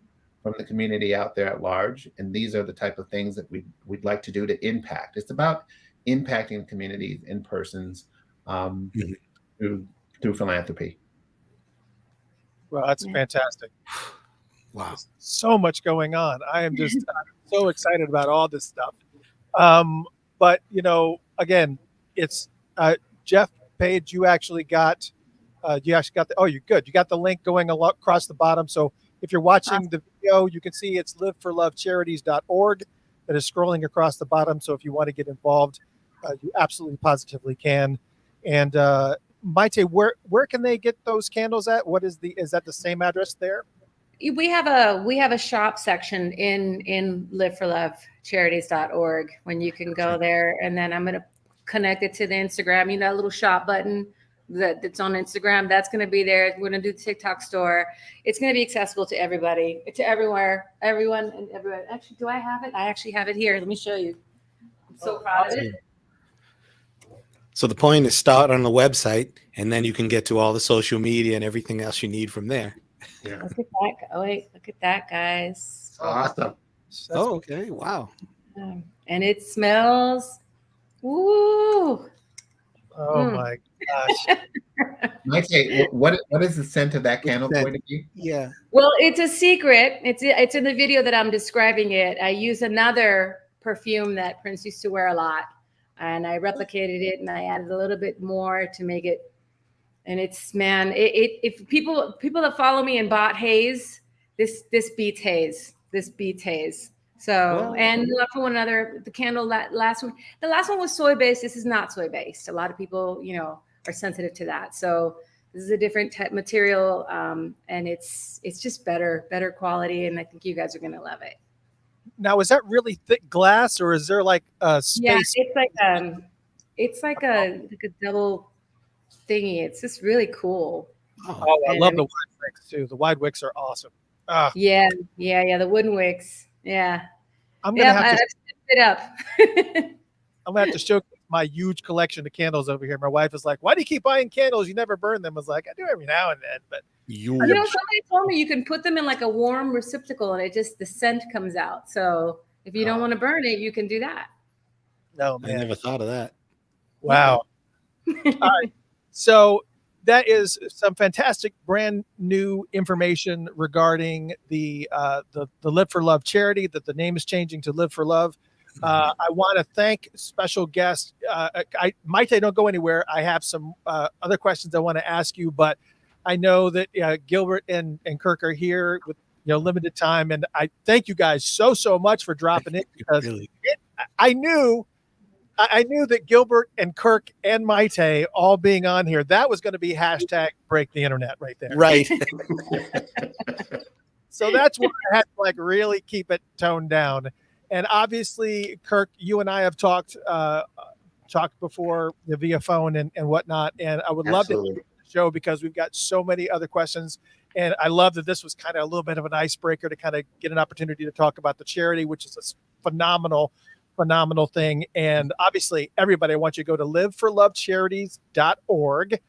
from the community out there at large. And these are the type of things that we'd like to do to impact. It's about impacting communities and persons through philanthropy. Well, that's fantastic. Wow. There's so much going on. I am just so excited about all this stuff. But, again, it's Jeff Page, you actually got you're good. You got the link going across the bottom. So if you're watching the video, you can see it's liveforlovecharities.org that is scrolling across the bottom. So if you want to get involved, you absolutely positively can. And Mayte, where can they get those candles at? Is that the same address there? We have a shop section in liveforlovecharities.org when you can go there, and then I'm going to connect it to the Instagram. That little shop button that's on Instagram, that's going to be there. We're going to do the TikTok store. It's going to be accessible to everybody, to everywhere, everyone, and everyone. Actually, do I have it? I actually have it here. Let me show you. I'm so proud of it. So the point is start on the website, and then you can get to all the social media and everything else you need from there. Yeah. Look at that. Oh, wait. Look at that, guys. Awesome. Oh, okay. Wow. And it smells. Woo. Oh my gosh. Mayte, what is the scent of that candle scent? going to be? Yeah. Well, it's a secret. It's in the video that I'm describing it. I use another perfume that Prince used to wear a lot, and I replicated it and I added a little bit more to make it. And it's, man, if people that follow me and bought Haze, this beats Haze. This beats Haze. So, Well, and love for one another. The candle, that last one, the last one was soy based. This is not soy based. A lot of people, are sensitive to that. So this is a different type material, and it's just better quality. And I think you guys are gonna love it. Now, is that really thick glass, or is there like a space? Yeah, it's like a double thingy. It's just really cool. Oh, I And love the wide wicks too. The wide wicks are awesome. Yeah, the wooden wicks. Yeah, I'm gonna have I've to. stepped it up. I'm gonna have to show my huge collection of candles over here. My wife is like, "Why do you keep buying candles? You never burn them." I was like, "I do every now and then." But Somebody told me you can put them in like a warm receptacle, and the scent comes out. So if you don't want to burn it, you can do that. no, I man, never thought of that. wow. All right, so that is some fantastic brand new information regarding the Live for Love charity, that the name is changing to Live for Love. I want to thank special guest. Mayte, don't go anywhere. I have some other questions I want to ask you, but I know that Gilbert and Kirk are here with limited time, and I thank you guys so much for dropping it, because I knew that Gilbert and Kirk and Mayte all being on here, that was going to be hashtag break the internet right there. Right. So that's why I had to really keep it toned down. And obviously, Kirk, you and I have talked before via phone and whatnot. And I would love to hear the show, because we've got so many other questions. And I love that this was kind of a little bit of an icebreaker to kind of get an opportunity to talk about the charity, which is a phenomenal thing. And obviously, everybody, I want you to go to liveforlovecharities.org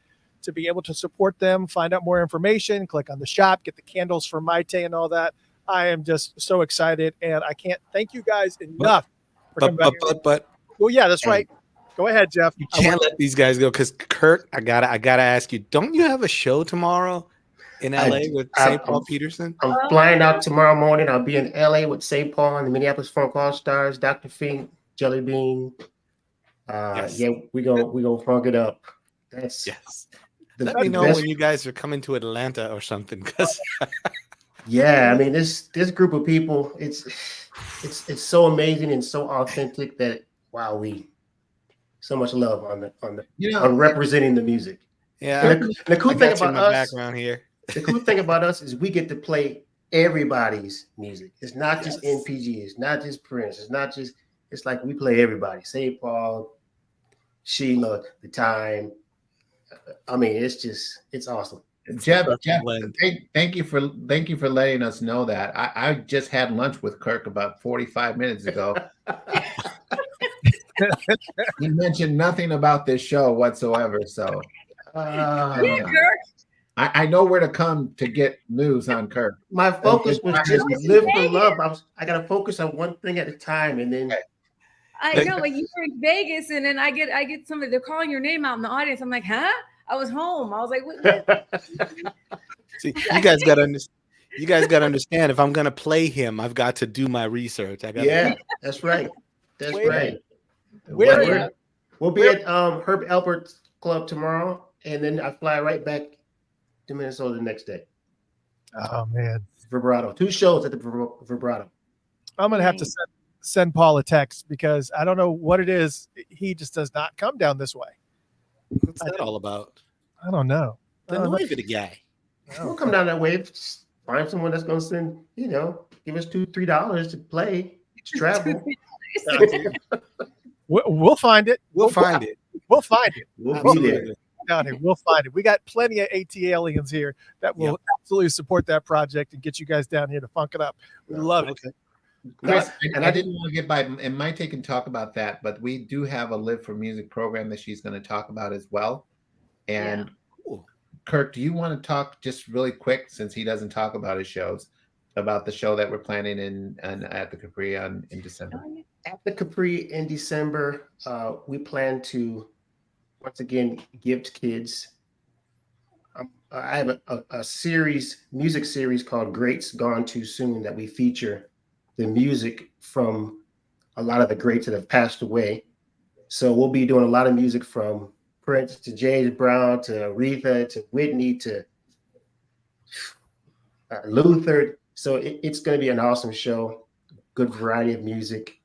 to be able to support them, find out more information, click on the shop, get the candles for Mayte and all that. I am just so excited, and I can't thank you guys enough. But well, yeah, that's right. Go ahead, Jeff. You can't let these guys go, because Kurt, I gotta ask you, don't you have a show tomorrow in LA with St. Paul Peterson? I'm flying out tomorrow morning. I'll be in LA with St. Paul and the Minneapolis Funk All Stars, Dr. Fink, Jelly Bean. Yes. Yeah, we gonna funk it up. That's Let me know when you guys are coming to Atlanta or something, because yeah, I mean this group of people, it's so amazing and so authentic that wow, we so much love on representing the music. Yeah, and the cool thing about us background here. The cool thing about us is we get to play everybody's music. It's not just NPG. It's not just Prince. It's like we play everybody. St. Paul, Sheila, The Time. I mean, it's awesome. Jeff, thank you for letting us know that. I just had lunch with Kirk about 45 minutes ago. He mentioned nothing about this show whatsoever. So I know where to come to get news on Kirk. My focus was just live for love. I got to focus on one thing at a time, and then. I know, but you were in Vegas, and then I get somebody. They're calling your name out in the audience. I'm like, huh? I was home. I was like, what? See, you guys got to understand. If I'm gonna play him, I've got to do my research. That's right. That's right. We'll be at Herb Alpert's club tomorrow, and then I fly right back to Minnesota the next day. Oh man, Vibrato. 2 shows at the Vibrato. I'm gonna have to send Paul a text, because I don't know what it is. He just does not come down this way. What's that all about? I don't know. The noise of the guy. We'll come down that way. Just find someone that's going to send, give us $2-3 to play, to travel. We'll find it. We'll find it. We'll find it. We'll be there. Down here. We'll find it. We got plenty of AT aliens here that will absolutely support that project and get you guys down here to funk it up. We love it. Chris, and I didn't want to get by, and Mayte can talk about that, but we do have a Live for Music program that she's going to talk about as well. And Kirk, do you want to talk just really quick, since he doesn't talk about his shows, about the show that we're planning at the Capri in December? At the Capri in December, we plan to once again, gift kids. I have a series, music series called Greats Gone Too Soon, that we feature the music from a lot of the greats that have passed away. So we'll be doing a lot of music from Prince to James Brown to Aretha to Whitney to Luther. So it's going to be an awesome show, good variety of music.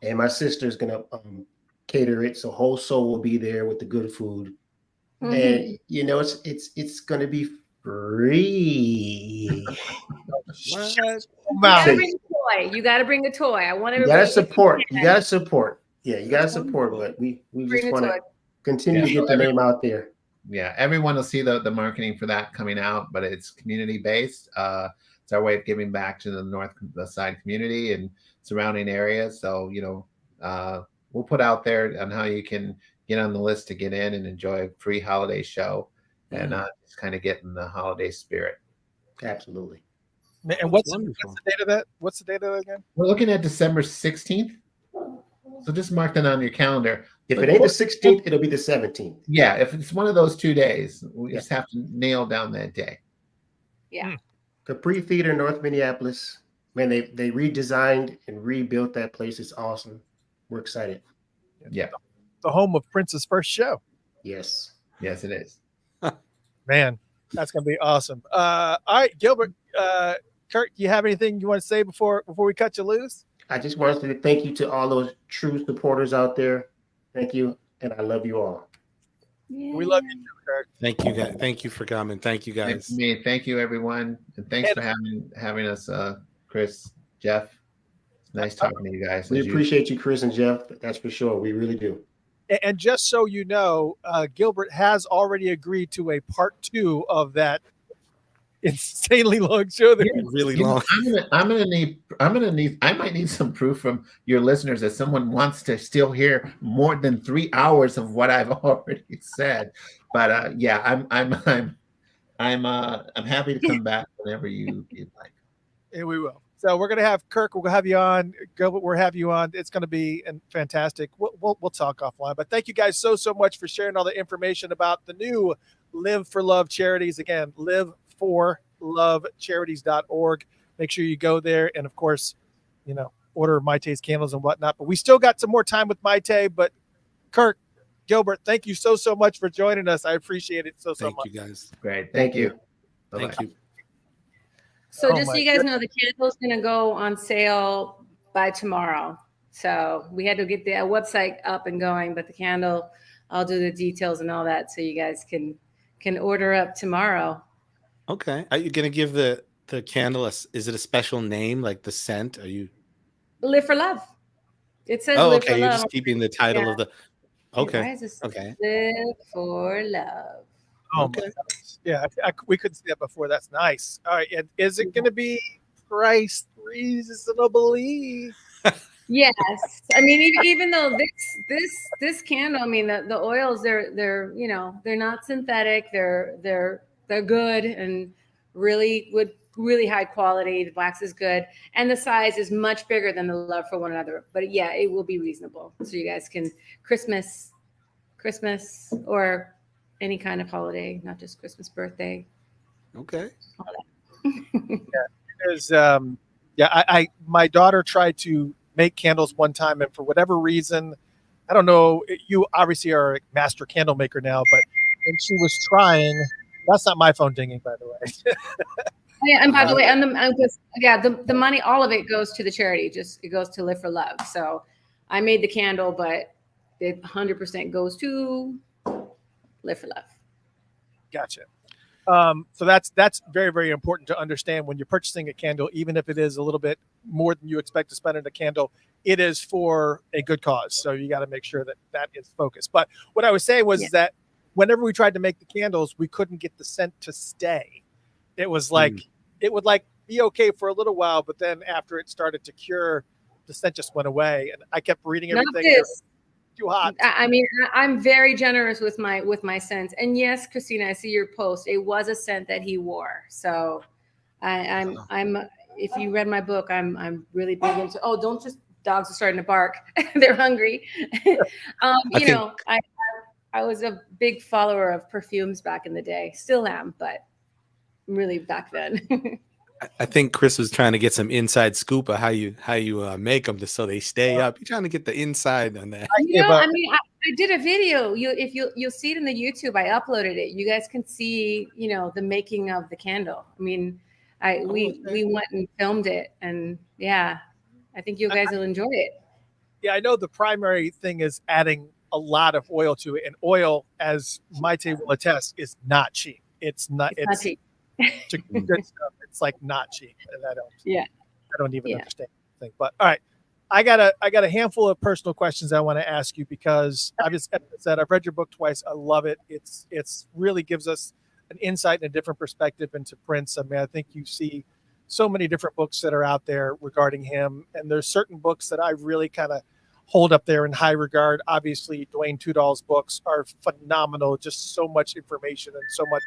And my sister's going to cater it. So Whole Soul will be there with the good food. And you know, it's going to be free. What? You gotta bring a toy. You gotta bring a toy. I want You everybody. gotta support. You gotta support. Yeah, you gotta support. But we Bring just a want toy. to continue to get the name out there. Yeah, everyone will see the marketing for that coming out, but it's community based. It's our way of giving back to the side community and surrounding areas. So we'll put out there on how you can get on the list to get in and enjoy a free holiday show and just kind of get in the holiday spirit. Absolutely. And what's the date of that? What's the date of that again? We're looking at December 16th. So just mark that on your calendar. If it ain't the 16th, it'll be the 17th. Yeah, if it's one of those 2 days, we just have to nail down that day. Yeah. Capri Theater, North Minneapolis. Man, they redesigned and rebuilt that place. It's awesome. We're excited. Yeah. The home of Prince's first show. Yes. Yes, it is. Man, that's gonna be awesome. All right, Gilbert, Kurt, do you have anything you want to say before we cut you loose? I just wanted to thank you to all those true supporters out there. Thank you, and I love you all. Yeah. We love you too, Kurt. Thank you guys. Thank you for coming. Thank you guys. Thank you, everyone, and thanks for having us, Chris, Jeff. It's nice talking to you guys. We appreciate you, Chris and Jeff. That's for sure. We really do. And just so you know, Gilbert has already agreed to a part 2 of that insanely long show. Really long. I might need some proof from your listeners that someone wants to still hear more than 3 hours of what I've already said. But yeah, I'm happy to come back whenever you'd like. Yeah, we will. So we're gonna have Kirk. We'll have you on. Gilbert, we'll have you on. It's gonna be fantastic. We'll talk offline. But thank you guys so much for sharing all the information about the new Live for Love charities. Again, liveforlovecharities.org. Make sure you go there, and of course, order Mayte's candles and whatnot. But we still got some more time with Mayte. But Kirk, Gilbert, thank you so much for joining us. I appreciate it so much. Thank you guys. Great. Thank you. Bye-bye. Thank you. So just so you guys know, the candle's going to go on sale by tomorrow. So we had to get the website up and going, but the candle, I'll do the details and all that so you guys can order up tomorrow. Okay. Are you going to give the candle is it a special name, like the scent? Are you Live for Love. It says Oh, Live okay. for You're Love. just keeping the title Yeah. of the Why Okay. is this Okay. Live for Love. Oh, Okay. my gosh. Yeah, we couldn't see that before. That's nice. All right. And is it going to be priced reasonably? Yes, I mean even though this candle, I mean the oils they're they're not synthetic, they're good and really high quality. The wax is good and the size is much bigger than the Love for One Another. But yeah, it will be reasonable, so you guys can Christmas or any kind of holiday, not just Christmas, birthday. Okay. Because my daughter tried to make candles one time, and for whatever reason, I don't know, you obviously are a master candle maker now, but when she was trying, that's not my phone dinging, by the way. Yeah, and by the way, the money, all of it goes to the charity. It goes to Live for Love. So I made the candle, but it 100% goes to Live for Love. Gotcha. So that's very, very important to understand when you're purchasing a candle, even if it is a little bit more than you expect to spend on a candle, it is for a good cause. So you got to make sure that is focused. But what I was saying was that whenever we tried to make the candles, we couldn't get the scent to stay. It was like, it would be okay for a little while, but then after it started to cure, the scent just went away. And I kept reading everything. Too hot. I mean, I'm very generous with my scents. And yes, Christina, I see your post. It was a scent that he wore. So I'm if you read my book, I'm really big into, dogs are starting to bark. They're hungry. I was a big follower of perfumes back in the day. Still am, but really back then. I think Chris was trying to get some inside scoop of how you make them just so they stay up. You're trying to get the inside on that. I mean, I did a video. You'll see it in the YouTube. I uploaded it. You guys can see, the making of the candle. I mean, we went and filmed it, and yeah, I think you guys will enjoy it. Yeah, I know the primary thing is adding a lot of oil to it, and oil, as Mayte will attest, is not cheap. It's not cheap. To good stuff, it's like not cheap, and I don't even understand the thing. But all right, I got a handful of personal questions I want to ask you, because I've read your book twice. I love it. It's really gives us an insight and a different perspective into Prince. I mean, I think you see so many different books that are out there regarding him, and there's certain books that I really kind of hold up there in high regard. Obviously, Dwayne Tudall's books are phenomenal. Just so much information and so much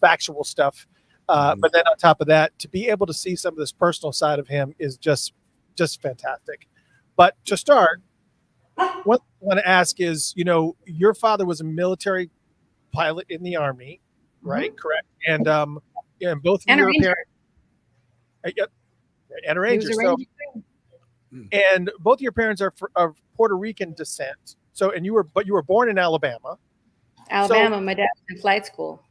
factual stuff. But then on top of that, to be able to see some of this personal side of him is just fantastic. But to start, what I want to ask is, your father was a military pilot in the Army, right? Mm-hmm. Correct. And both of your parents, and a Ranger. And both of your parents are of Puerto Rican descent. So, but you were born in Alabama. Alabama. So, my dad was in flight school.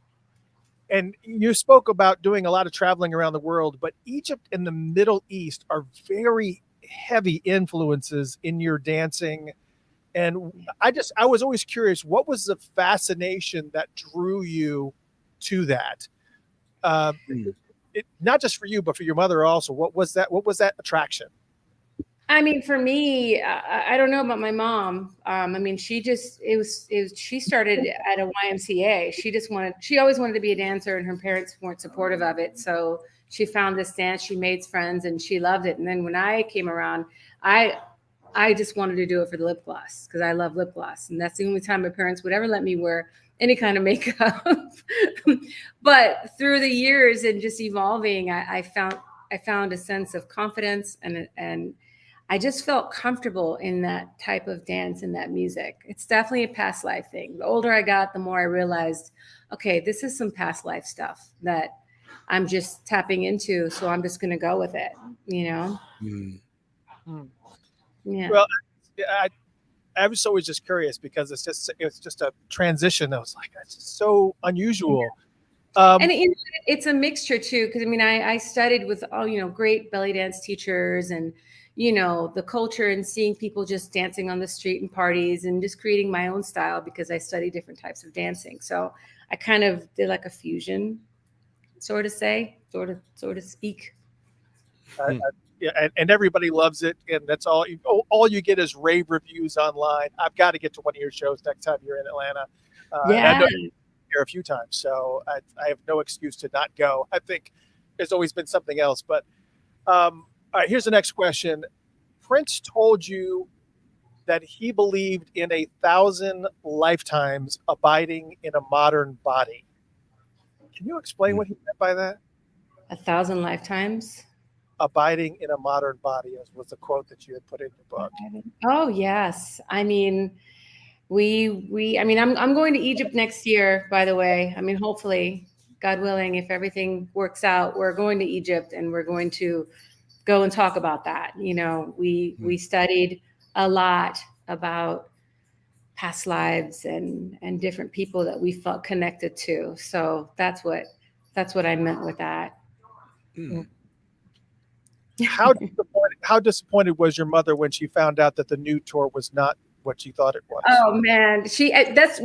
And you spoke about doing a lot of traveling around the world, but Egypt and the Middle East are very heavy influences in your dancing. And I was always curious, what was the fascination that drew you to that? Not just for you, but for your mother also. What was that attraction? I mean, for me, I don't know about my mom. I mean, she started at a YMCA. She always wanted to be a dancer, and her parents weren't supportive of it. So she found this dance, she made friends, and she loved it. And then when I came around, I just wanted to do it for the lip gloss, because I love lip gloss. And that's the only time my parents would ever let me wear any kind of makeup. But through the years and just evolving, I found a sense of confidence, and I just felt comfortable in that type of dance and that music. It's definitely a past life thing. The older I got, the more I realized, okay, this is some past life stuff that I'm just tapping into. So I'm just going to go with it, Yeah. Well, I was always just curious, because it's just a transition. I was like, that's just so unusual. And it's a mixture too, because I mean, I studied with all great belly dance teachers, and the culture, and seeing people just dancing on the street and parties, and just creating my own style, because I study different types of dancing. So I kind of did like a fusion, sort of speak. And everybody loves it, and that's all you get is rave reviews online. I've got to get to one of your shows next time you're in Atlanta. I know you're here a few times, so I have no excuse to not go. I think there's always been something else. But all right, here's the next question. Prince told you that he believed in 1,000 lifetimes abiding in a modern body. Can you explain what he meant by that? 1,000 lifetimes? Abiding in a modern body was the quote that you had put in your book. Oh, yes. I mean, I'm going to Egypt next year, by the way. I mean, hopefully, God willing, if everything works out, we're going to Egypt, and we're going to go and talk about that. We studied a lot about past lives and different people that we felt connected to. So that's what I meant with that. How disappointed was your mother when she found out that the nude tour was not what she thought it was? Oh man, that's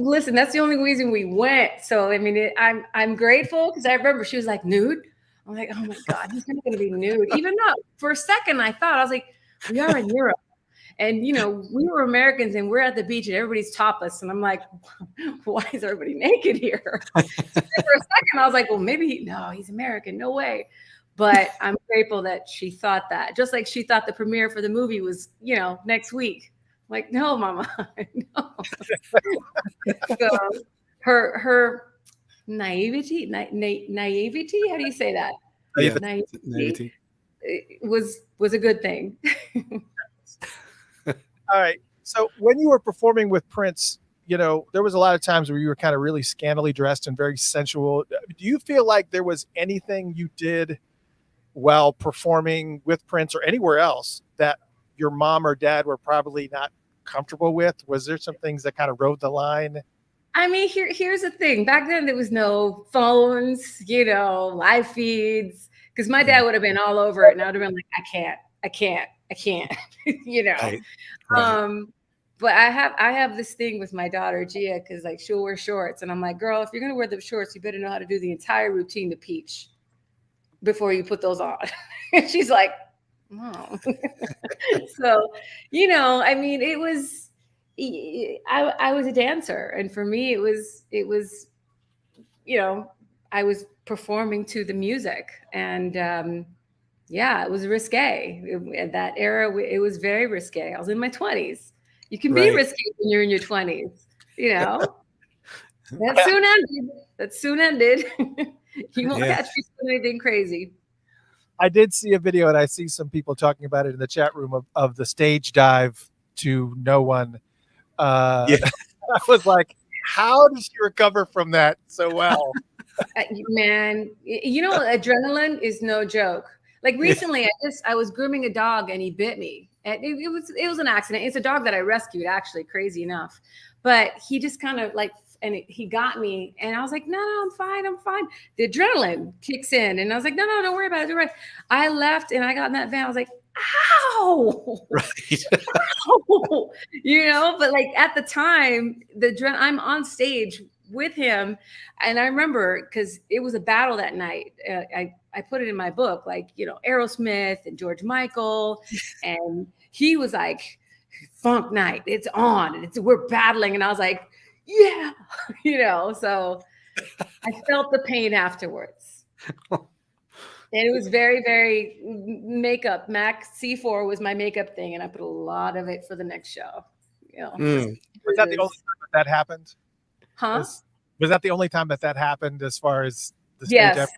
the only reason we went. So I mean, I'm grateful, because I remember she was like, nude. I'm like, oh my God, he's not going to be nude. Even though for a second I was like, we are in Europe, and we were Americans, and we're at the beach, and everybody's topless, and I'm like, why is everybody naked here? For a second I was like, well, maybe he's American, no way. But I'm grateful that she thought that, just like she thought the premiere for the movie was, next week. I'm like, no, Mama, no. So her naivety, how do you say that? Naivety was a good thing. All right. So when you were performing with Prince, you know, there was a lot of times where you were kind of really scantily dressed and very sensual. Do you feel like there was anything you did while performing with Prince or anywhere else that your mom or dad were probably not comfortable with? Was there some things that kind of rode the line? I mean, here's the thing. Back then, there was no phones, you know, live feeds. Because my dad would have been all over it, and I would have been like, I can't, you know. Right. Right. But I have this thing with my daughter Gia, because like she'll wear shorts, and I'm like, girl, if you're gonna wear the shorts, you better know how to do the entire routine to Peach before you put those on. And she's like, oh. So, you know, I mean, it was. I was a dancer, and for me, it was, you know, I was performing to the music, and yeah, it was risque. At that era, it was very risque. I was in my 20s. You can be Right. risque when you're in your 20s, you know. That soon ended. You won't catch me doing anything crazy. I did see a video, and I see some people talking about it in the chat room of the stage dive to No One. I was like, how did she recover from that so well? Man, you know, adrenaline is no joke. Like recently, I was grooming a dog and he bit me. And it was an accident. It's a dog that I rescued, actually, crazy enough. But he just kind of like, he got me, and I was like, no, I'm fine. The adrenaline kicks in, and I was like, no, don't worry about it. Don't worry. I left, and I got in that van. I was like, ow, Right. ow. You know. But like at the time, I'm on stage with him, and I remember because it was a battle that night. I put it in my book, like, you know, Aerosmith and George Michael, and he was like, funk night, it's on, and we're battling, and I was like, yeah, you know. So I felt the pain afterwards. And it was very, very makeup. Mac C4 was my makeup thing, and I put a lot of it for the next show. You know, Was that the only time that happened? huh? Was that the only time that happened as far as the stage? Yes.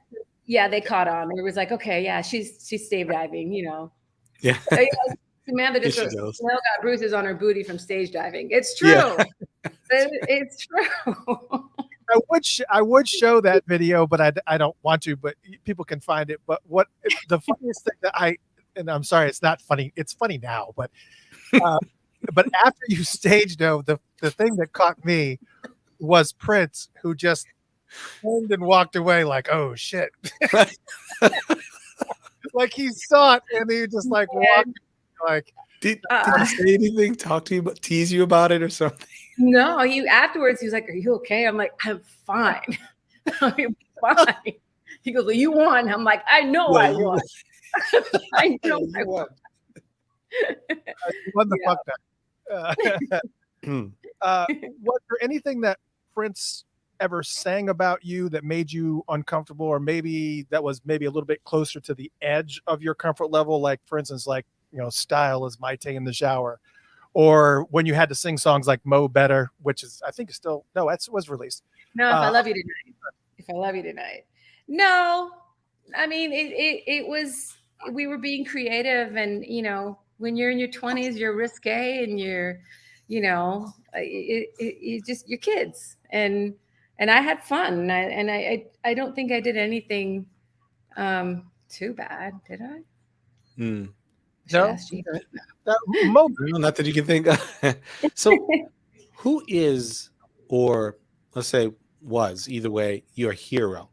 Yeah, they caught on. It was like, okay, yeah, she's stage diving, you know. Yeah. Samantha just Yes, she wrote, does. Chanel got bruises on her booty from stage diving. It's true. Yeah. It's true. I would show that video, but I don't want to. But people can find it. But what the funniest thing that and I'm sorry, it's not funny. It's funny now, but after you stage dove, the thing that caught me was Prince, who just turned and walked away like, oh shit. Like he saw it and he just like walked like. Did he say anything? Talk to you, tease you about it or something? No, afterwards he was like, "Are you okay?" I'm like, "I'm fine. I'm fine." He goes, "Well, you won." I'm like, "I know I won. I know I won." You won the fuck that. Was there anything that Prince ever sang about you that made you uncomfortable, or maybe that was maybe a little bit closer to the edge of your comfort level? Like, for instance, like, you know, Style is Mayte in the shower, or when you had to sing songs like Mo Better, which is, I think, is still, no, it was released. No, If I Love You Tonight. If I Love You Tonight. No, I mean, it was, we were being creative, and, you know, when you're in your 20s, you're risque, and you're, you know, it just, you're kids, and I had fun, and I don't think I did anything too bad, did I? No, no, not that you can think of. So who is, or let's say was, either way, your hero?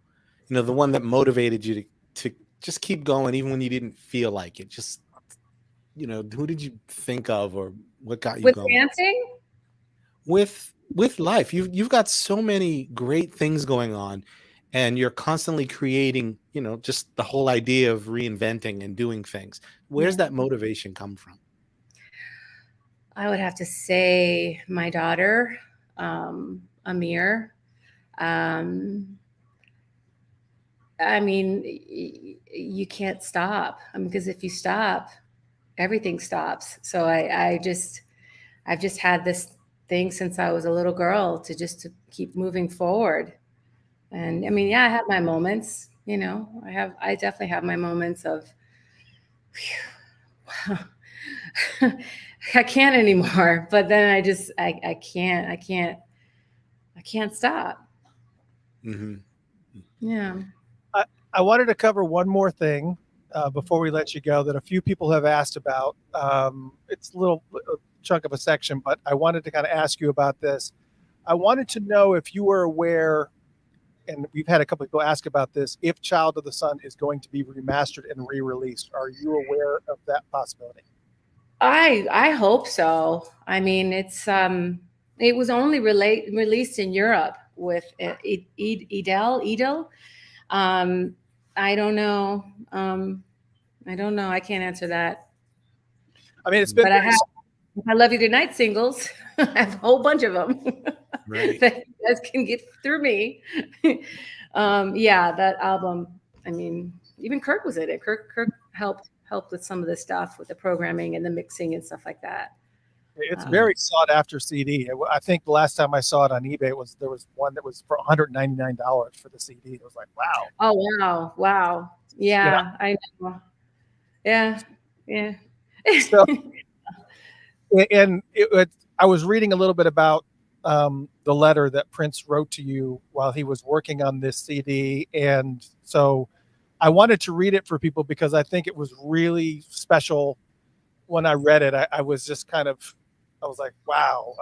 You know, the one that motivated you to just keep going even when you didn't feel like it. Just, you know, who did you think of, or what got you going? Dancing? With life. You've got so many great things going on, and you're constantly creating, you know, just the whole idea of reinventing and doing things. Where's that motivation come from? I would have to say my daughter, Amir. I mean, you can't stop. Because if you stop, everything stops. So I've just had this thing since I was a little girl to keep moving forward. And I mean, yeah, I have my moments, you know, I definitely have my moments of, I can't anymore, but then I can't can't stop. Mhm. Yeah. I wanted to cover one more thing before we let you go that a few people have asked about. It's a little chunk of a section, but I wanted to kind of ask you about this. I wanted to know if you were aware, and we've had a couple of people ask about this, if Child of the Sun is going to be remastered and re-released. Are you aware of that possibility? I hope so. I mean, it was only released in Europe with Edel. I don't know. I don't know. I can't answer that. I mean, it's been But I Love You Goodnight singles. I have a whole bunch of them Right. that you guys can get through me. Yeah, that album. I mean, even Kirk was in it. Kirk helped with some of the stuff with the programming and the mixing and stuff like that. It's very sought after CD. I think the last time I saw it on eBay there was one that was for $199 for the CD. It was like, wow. Oh wow. Yeah, I know. Yeah. So, and I was reading a little bit about the letter that Prince wrote to you while he was working on this CD, and so I wanted to read it for people because I think it was really special. When I read it, I was just I was like, wow,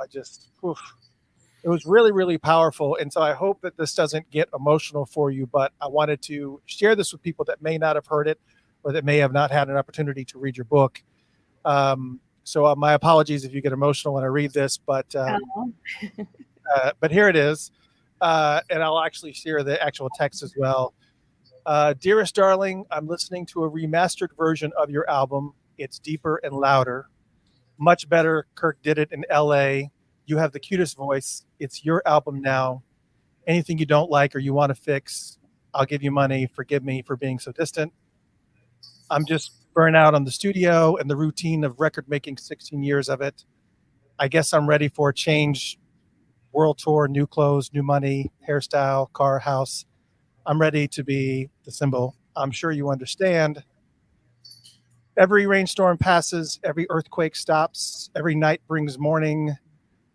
it was really, really powerful. And so I hope that this doesn't get emotional for you, but I wanted to share this with people that may not have heard it or that may have not had an opportunity to read your book. So my apologies if you get emotional when I read this, but here it is. And I'll actually share the actual text as well. Dearest darling, I'm listening to a remastered version of your album. It's deeper and louder. Much better. Kirk did it in LA. You have the cutest voice. It's your album now. Anything you don't like or you want to fix, I'll give you money. Forgive me for being so distant. I'm just burnt out on the studio and the routine of record making, 16 years of it. I guess I'm ready for a change. World tour, new clothes, new money, hairstyle, car, house. I'm ready to be the symbol. I'm sure you understand. Every rainstorm passes, every earthquake stops, every night brings morning.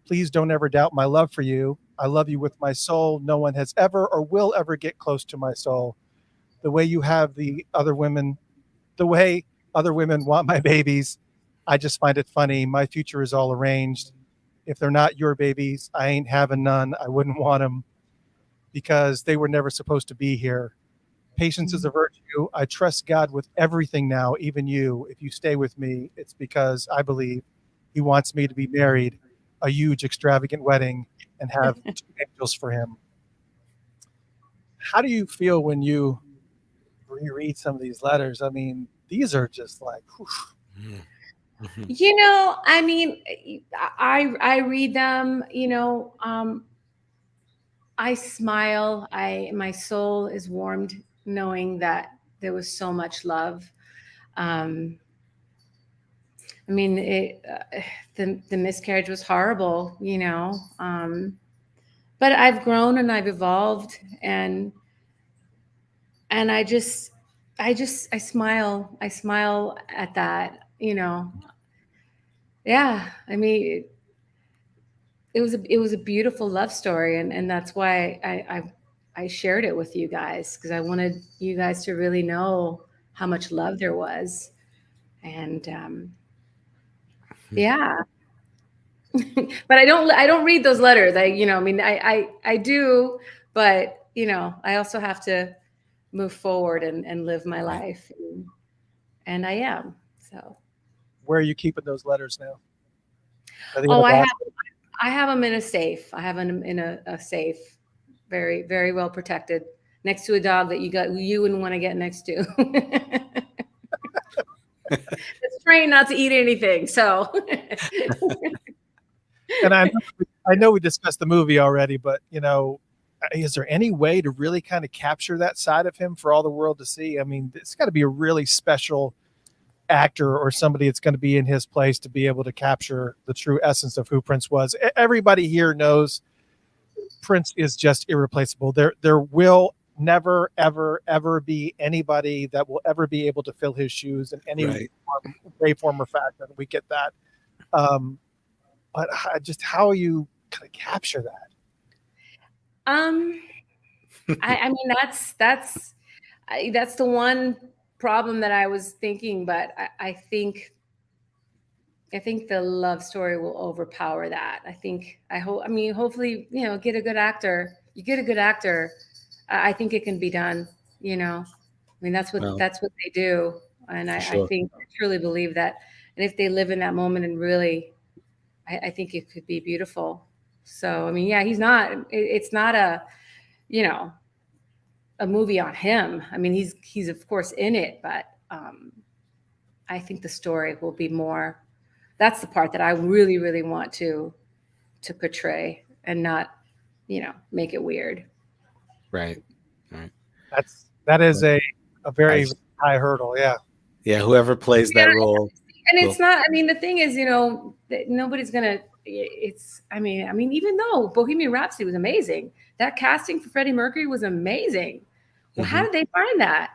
Please don't ever doubt my love for you. I love you with my soul. No one has ever or will ever get close to my soul. The way you have the way other women want my babies, I just find it funny. My future is all arranged. If they're not your babies, I ain't having none. I wouldn't want them because they were never supposed to be here. Patience is a virtue. I trust God with everything now, even you. If you stay with me, it's because I believe he wants me to be married, a huge, extravagant wedding, and have 2 angels for him. How do you feel when you reread some of these letters? I mean, these are just like, whew. You know, I mean, I read them, you know, I smile. My soul is warmed knowing that there was so much love. I mean, the miscarriage was horrible, you know, but I've grown and I've evolved, and I smile. I smile at that, you know. Yeah, I mean, it was a beautiful love story, and that's why I shared it with you guys, because I wanted you guys to really know how much love there was, and yeah. But I don't read those letters. I mean, I do, but you know, I also have to move forward and live my life, and I am. So Where are you keeping those letters now? oh, I have them in a safe. I have them in a safe, very, very well protected, next to a dog that you wouldn't want to get next to. It's trained not to eat anything. So And I know we discussed the movie already, but you know, is there any way to really kind of capture that side of him for all the world to see? I mean, it's got to be a really special actor or somebody that's going to be in his place to be able to capture the true essence of who Prince was. Everybody here knows Prince is just irreplaceable. There will never, ever, ever be anybody that will ever be able to fill his shoes in any way, form, or fashion. We get that. But just how you kind of capture that? I mean, that's the one problem that I was thinking, but I think the love story will overpower that. I mean, hopefully, get a good actor. You get a good actor, I think it can be done. I mean, that's what Well, they do, and I sure. truly believe that. And if they live in that moment and really, I think it could be beautiful. So, I mean, yeah, it's not a movie on him. I mean, he's of course in it, but I think the story will be more. That's the part that I really, really want to portray and not, make it weird. Right. That is a very I- high hurdle. Yeah. Yeah, whoever plays that role. And it's not. I mean, the thing is, that nobody's gonna. It's. I mean, even though Bohemian Rhapsody was amazing, that casting for Freddie Mercury was amazing. Well, how did they find that?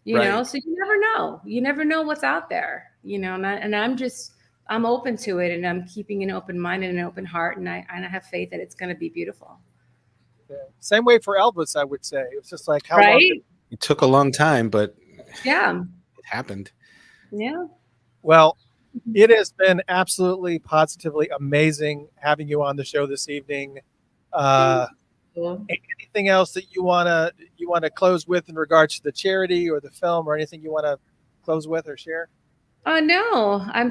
Right. So you never know. You never know what's out there. And I'm open to it, and I'm keeping an open mind and an open heart, and I have faith that it's going to be beautiful. Yeah. Same way for Elvis, I would say. It was just like how Right? long. It took a long time, but Yeah. it happened. Yeah. Well, it has been absolutely, positively amazing having you on the show this evening. Cool. Anything else that you wanna close with in regards to the charity or the film, or anything you want to close with or share? No, I'm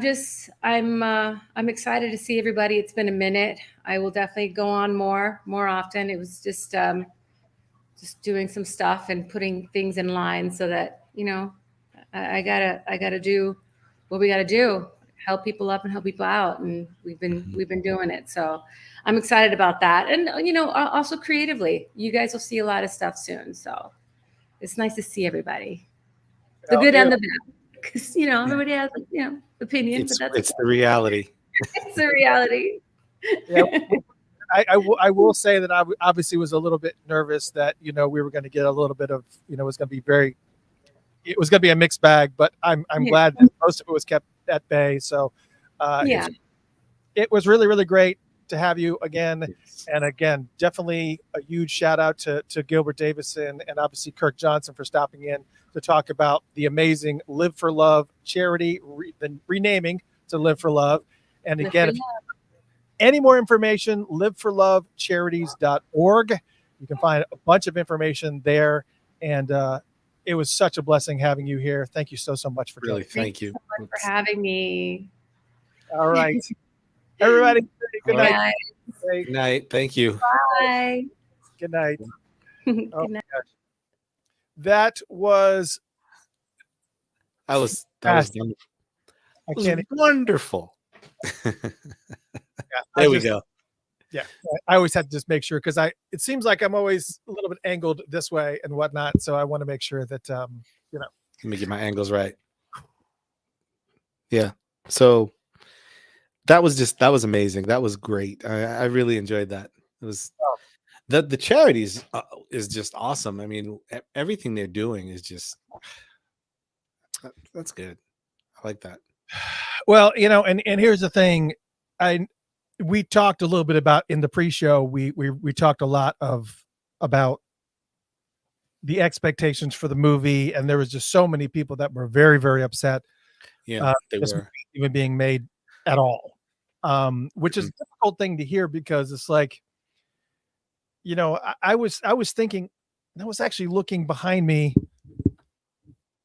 excited to see everybody. It's been a minute. I will definitely go on more often. It was just doing some stuff and putting things in line so that, I gotta do what we gotta do, help people up and help people out. And we've been doing it. So I'm excited about that. And, also creatively, you guys will see a lot of stuff soon. So it's nice to see everybody, the good and the bad. Because everybody has opinion, but It's the reality. it's the reality. Yeah, I will say that I obviously was a little bit nervous that we were going to get a little bit of it was going to be a mixed bag, but I'm glad that most of it was kept at bay. So Yeah. it was really, really great to have you again. And again, definitely a huge shout out to Gilbert Davison and obviously Kirk Johnson for stopping in to talk about the amazing Live for Love charity, the renaming to Live for Love. And again, if you have any more information, liveforlovecharities.org. You can find a bunch of information there. And it was such a blessing having you here. Thank you so much for Really, joining. thank you So much for having me. All right. Everybody, good All night. right. Good night. Thank you. Bye. Good night. Good Oh, night. gosh. That was That was fantastic. wonderful. I It was can't. wonderful. Yeah, There we go. Yeah, I always have to just make sure because it seems like I'm always a little bit angled this way and whatnot, so I want to make sure that Let me get my angles right. Yeah. So that was amazing. That was great. I really enjoyed that. It was the charities is just awesome. I mean, everything they're doing is just that's good. I like that. Well, and here's the thing, we talked a little bit about in the pre-show. We talked a lot about the expectations for the movie, and there was just so many people that were very, very upset. Yeah, they this were. movie even being made at all, which is a difficult thing to hear because it's like, I was thinking, I was actually looking behind me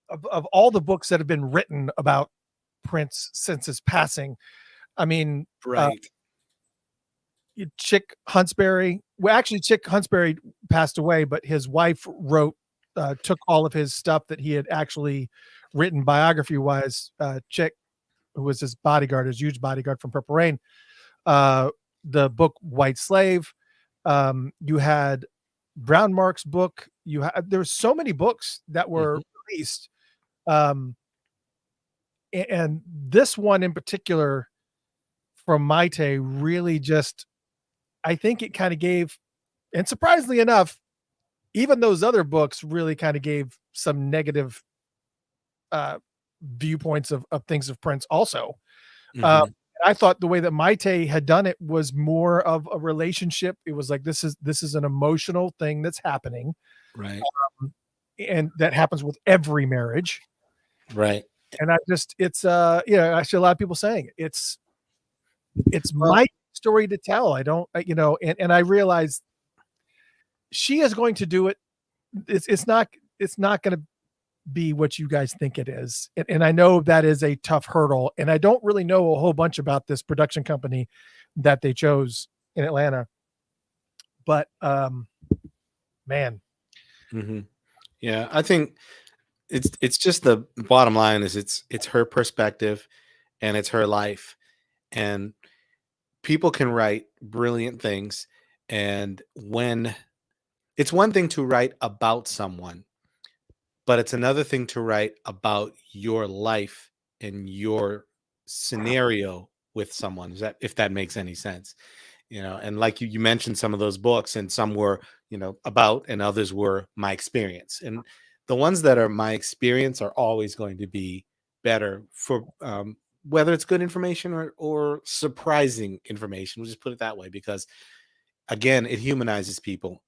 of all the books that have been written about Prince since his passing. I mean, Right. Chick Huntsberry. Well, actually, Chick Huntsberry passed away, but his wife took all of his stuff that he had actually written biography-wise. Chick, who was his bodyguard, his huge bodyguard from Purple Rain. The book White Slave. You had Brown Mark's book. There were so many books that were released. And this one in particular from Mayte really just, I think it kind of gave, and surprisingly enough, even those other books really kind of gave some negative viewpoints of things of Prince also. I thought the way that Mayte had done it was more of a relationship. It was like this is an emotional thing that's happening, Right. and that happens with every marriage. Right. And it's actually a lot of people saying it. It's Well, my story to tell. I don't, and I realize she is going to do it. It's not going to be what you guys think it is. And I know that is a tough hurdle. And I don't really know a whole bunch about this production company that they chose in Atlanta. But man. Mm-hmm. Yeah, I think it's just the bottom line is it's her perspective and it's her life. And people can write brilliant things. And when it's one thing to write about someone, but it's another thing to write about your life and your scenario with someone. If that makes any sense, and like you mentioned some of those books, and some were, about, and others were my experience. And the ones that are my experience are always going to be better for whether it's good information or surprising information. We'll just put it that way, because again, it humanizes people.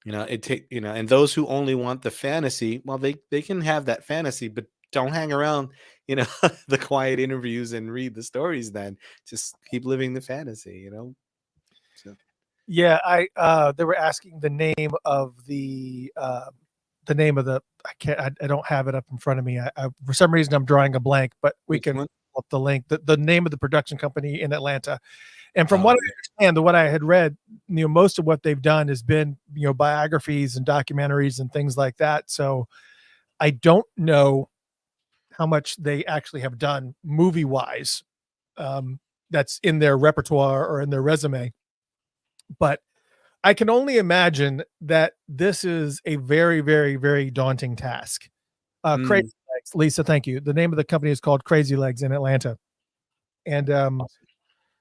And those who only want the fantasy, well, they can have that fantasy, but don't hang around, the quiet interviews and read the stories. Then just keep living the fantasy. So. Yeah, they were asking the name of the I don't have it up in front of me. I for some reason I'm drawing a blank, but we Which can one? pull up the link, the name of the production company in Atlanta. And from what I understand, what I had read, most of what they've done has been, biographies and documentaries and things like that. So I don't know how much they actually have done movie wise. That's in their repertoire or in their resume. But I can only imagine that this is a very, very, very daunting task. Crazy Legs, Lisa, thank you. The name of the company is called Crazy Legs in Atlanta. And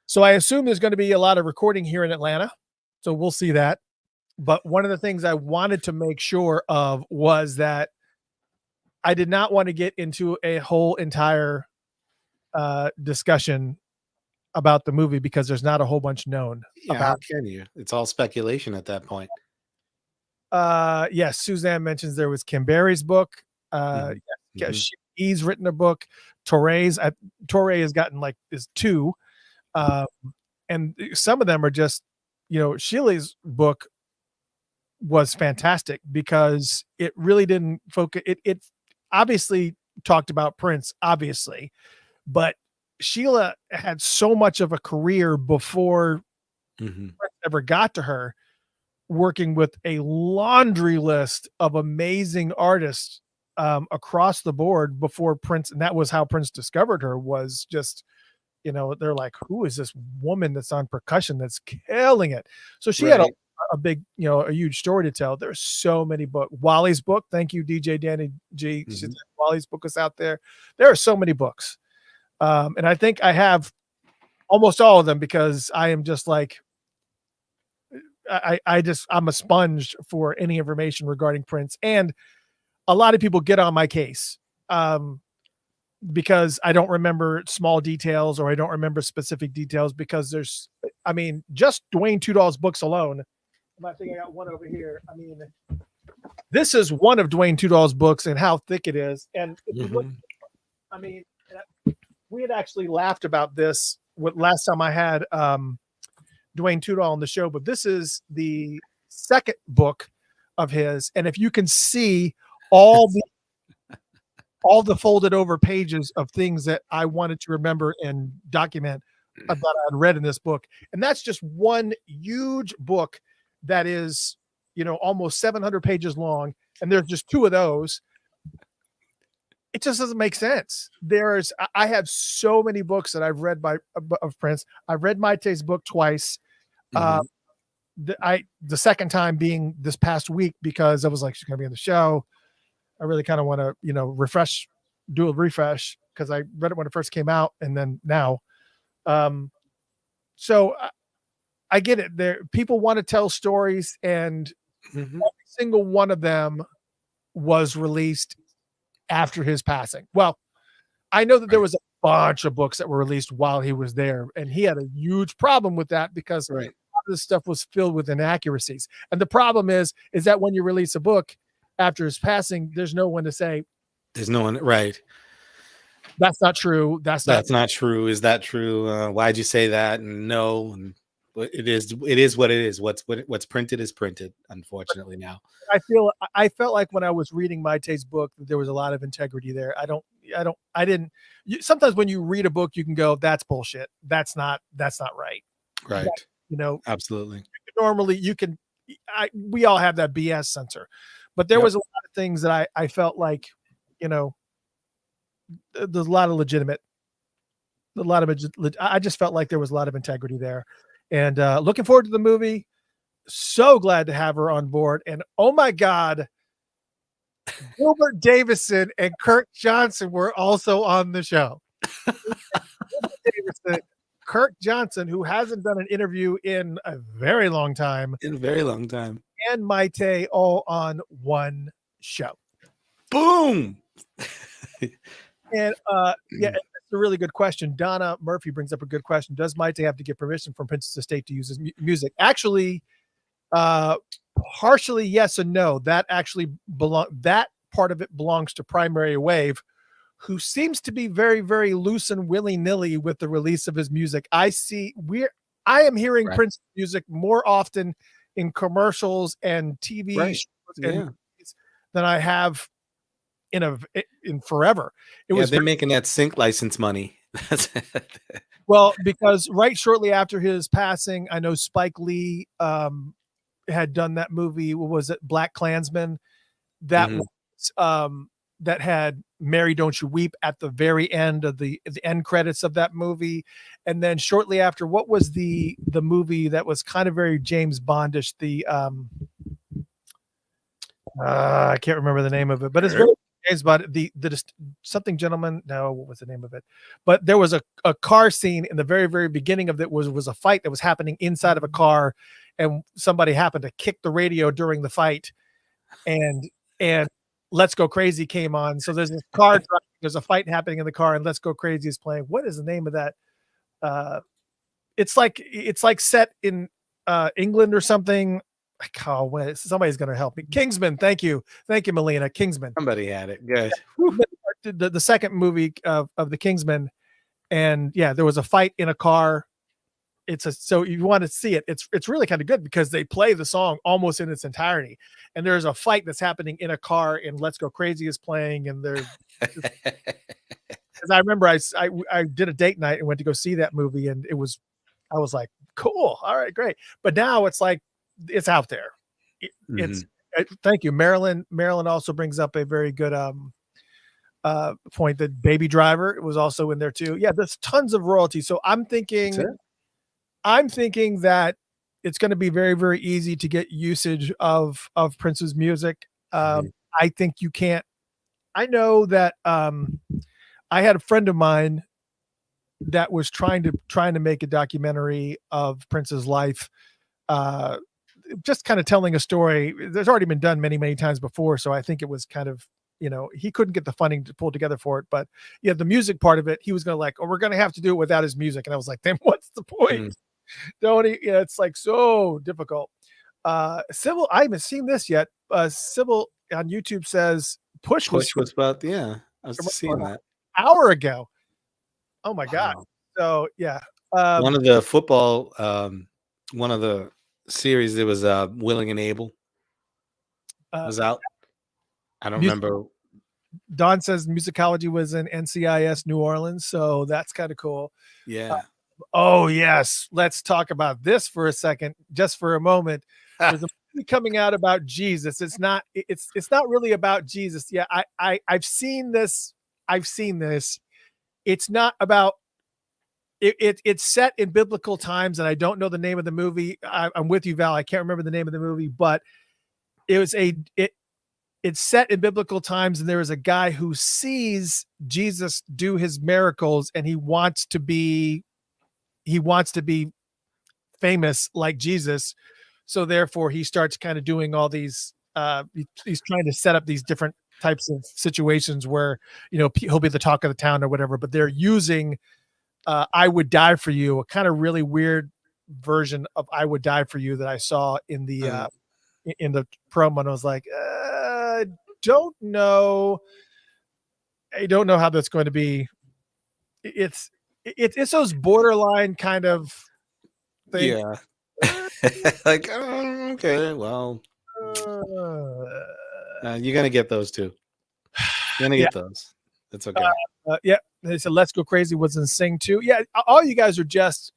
so I assume there's going to be a lot of recording here in Atlanta. So we'll see that. But one of the things I wanted to make sure of was that I did not want to get into a whole entire discussion about the movie because there's not a whole bunch known Yeah, about. how can you? It's all speculation at that point. Yes, Suzanne mentions there was Kim Berry's book. Mhm. He's written a book. Torre has gotten like is 2. And some of them are just, Sheila's book was fantastic because it really didn't focus. It obviously talked about Prince, obviously, but Sheila had so much of a career before Prince ever got to her, working with a laundry list of amazing artists across the board before Prince. And that was how Prince discovered her, was just, they're like, who is this woman that's on percussion that's killing it? So she had a big, a huge story to tell. There's so many books. Wally's book. Thank you, DJ Danny G. Wally's book is out there. There are so many books. And I think I have almost all of them because I am just like, I'm a sponge for any information regarding Prince. And a lot of people get on my case because I don't remember small details or I don't remember specific details because just Dwayne Tudor's books alone. I think I got one over here. This is one of Dwayne Tudor's books and how thick it is. And if you look, we had actually laughed about this last time I had Dwayne Tudor on the show, but this is the second book of his. And if you can see all the folded over pages of things that I wanted to remember and document that I'd read in this book. And that's just one huge book that is, almost 700 pages long. And there's just 2 of those. It just doesn't make sense. I have so many books that I've read of Prince. I've read Mayte's book twice. The second time being this past week because I was like, she's going to be on the show. I really kind of want to, do a refresh because I read it when it first came out and then now. So I get it. People want to tell stories, and every single one of them was released after his passing. Well, I know that there was bunch of books that were released while he was there, and he had a huge problem with that because Right. a lot of this stuff was filled with inaccuracies. And the problem is that when you release a book after his passing, there's no one to say There's no one. Right. that's not true. That's not true. Is that true? Why'd you say that? And no. And it is what it is. What's printed is printed, unfortunately now. I felt like when I was reading Mayte's book that there was a lot of integrity there. Sometimes when you read a book, you can go, that's bullshit. That's not right. Right. Absolutely. Normally We all have that BS censor, but there was a lot of things that I felt like, there's a lot of I just felt like there was a lot of integrity there, and looking forward to the movie. So glad to have her on board. And oh my God, Gilbert Davison and Kirk Johnson were also on the show. Kirk Johnson, who hasn't done an interview in a very long time. In a very long time. And Mayte all on one show. Boom. And it's a really good question. Donna Murphy brings up a good question. Does Mayte have to get permission from Prince's estate to use his music? Actually, partially yes and no. That part of it belongs to Primary Wave, who seems to be very, very loose and willy-nilly with the release of his music. I am hearing Prince music more often in commercials and TV shows and than I have in forever. They're making that sync license money. Well, because right shortly after his passing, I know Spike Lee had done that movie. What was it? Black Klansman. That was that had Mary Don't You Weep at the very end of the end credits of that movie. And then shortly after, what was the movie that was kind of very James Bondish? I can't remember the name of it, but it's very James Bond. The something gentleman. No, what was the name of it? But there was a car scene in the very, very beginning of it was a fight that was happening inside of a car, and somebody happened to kick the radio during the fight, and Let's Go Crazy came on. So there's this car driving, there's a fight happening in the car, and Let's Go Crazy is playing. What is the name of that? It's like set in England or something. Somebody's gonna help me. Kingsman, thank you, Melina. Kingsman. Somebody had it. Good. The second movie of the Kingsman, and there was a fight in a car. So you want to see it. It's really kind of good because they play the song almost in its entirety, and there's a fight that's happening in a car, and Let's Go Crazy is playing, and there's. Because I remember I did a date night and went to go see that movie, and I was like, cool, all right, great. But now it's like it's out there. Thank you, Marilyn. Marilyn also brings up a very good point that Baby Driver was also in there too. Yeah, there's tons of royalty. So I'm thinking that it's going to be very, very easy to get usage of Prince's music. I think you can't. I know that I had a friend of mine that was trying to make a documentary of Prince's life, just kind of telling a story. There's already been done many, many times before, so I think it was kind of, he couldn't get the funding to pull together for it. But the music part of it, he was going to we're going to have to do it without his music. And I was like, then what's the point? Don't he? It's like so difficult. Sybil, I haven't seen this yet. Sybil on YouTube says Push was about, I was seeing that hour ago. Oh my God. So one of the football, one of the series, it was Willing and Able was out. I don't remember. Don says musicology was in NCIS New Orleans, so that's kind of cool. Yeah. Oh yes, let's talk about this for a second, just for a moment. There's a movie coming out about Jesus. It's not really about Jesus. Yeah, I've seen this. It's not about it. It's set in biblical times, and I don't know the name of the movie. I'm with you, Val. I can't remember the name of the movie, but it's set in biblical times, and there is a guy who sees Jesus do his miracles, and he wants to be famous like Jesus. So therefore he starts kind of doing all these, he's trying to set up these different types of situations where, he'll be the talk of the town or whatever, but they're using I Would Die For You, a kind of really weird version of I Would Die For You that I saw in the promo, and I was like, don't know. I don't know how that's going to be. It's those borderline kind of thing. Yeah. Like, okay, well, you're gonna get those too. You're gonna get those. It's okay. Yeah, they said "Let's Go Crazy" was in Sing too. Yeah, all you guys are just,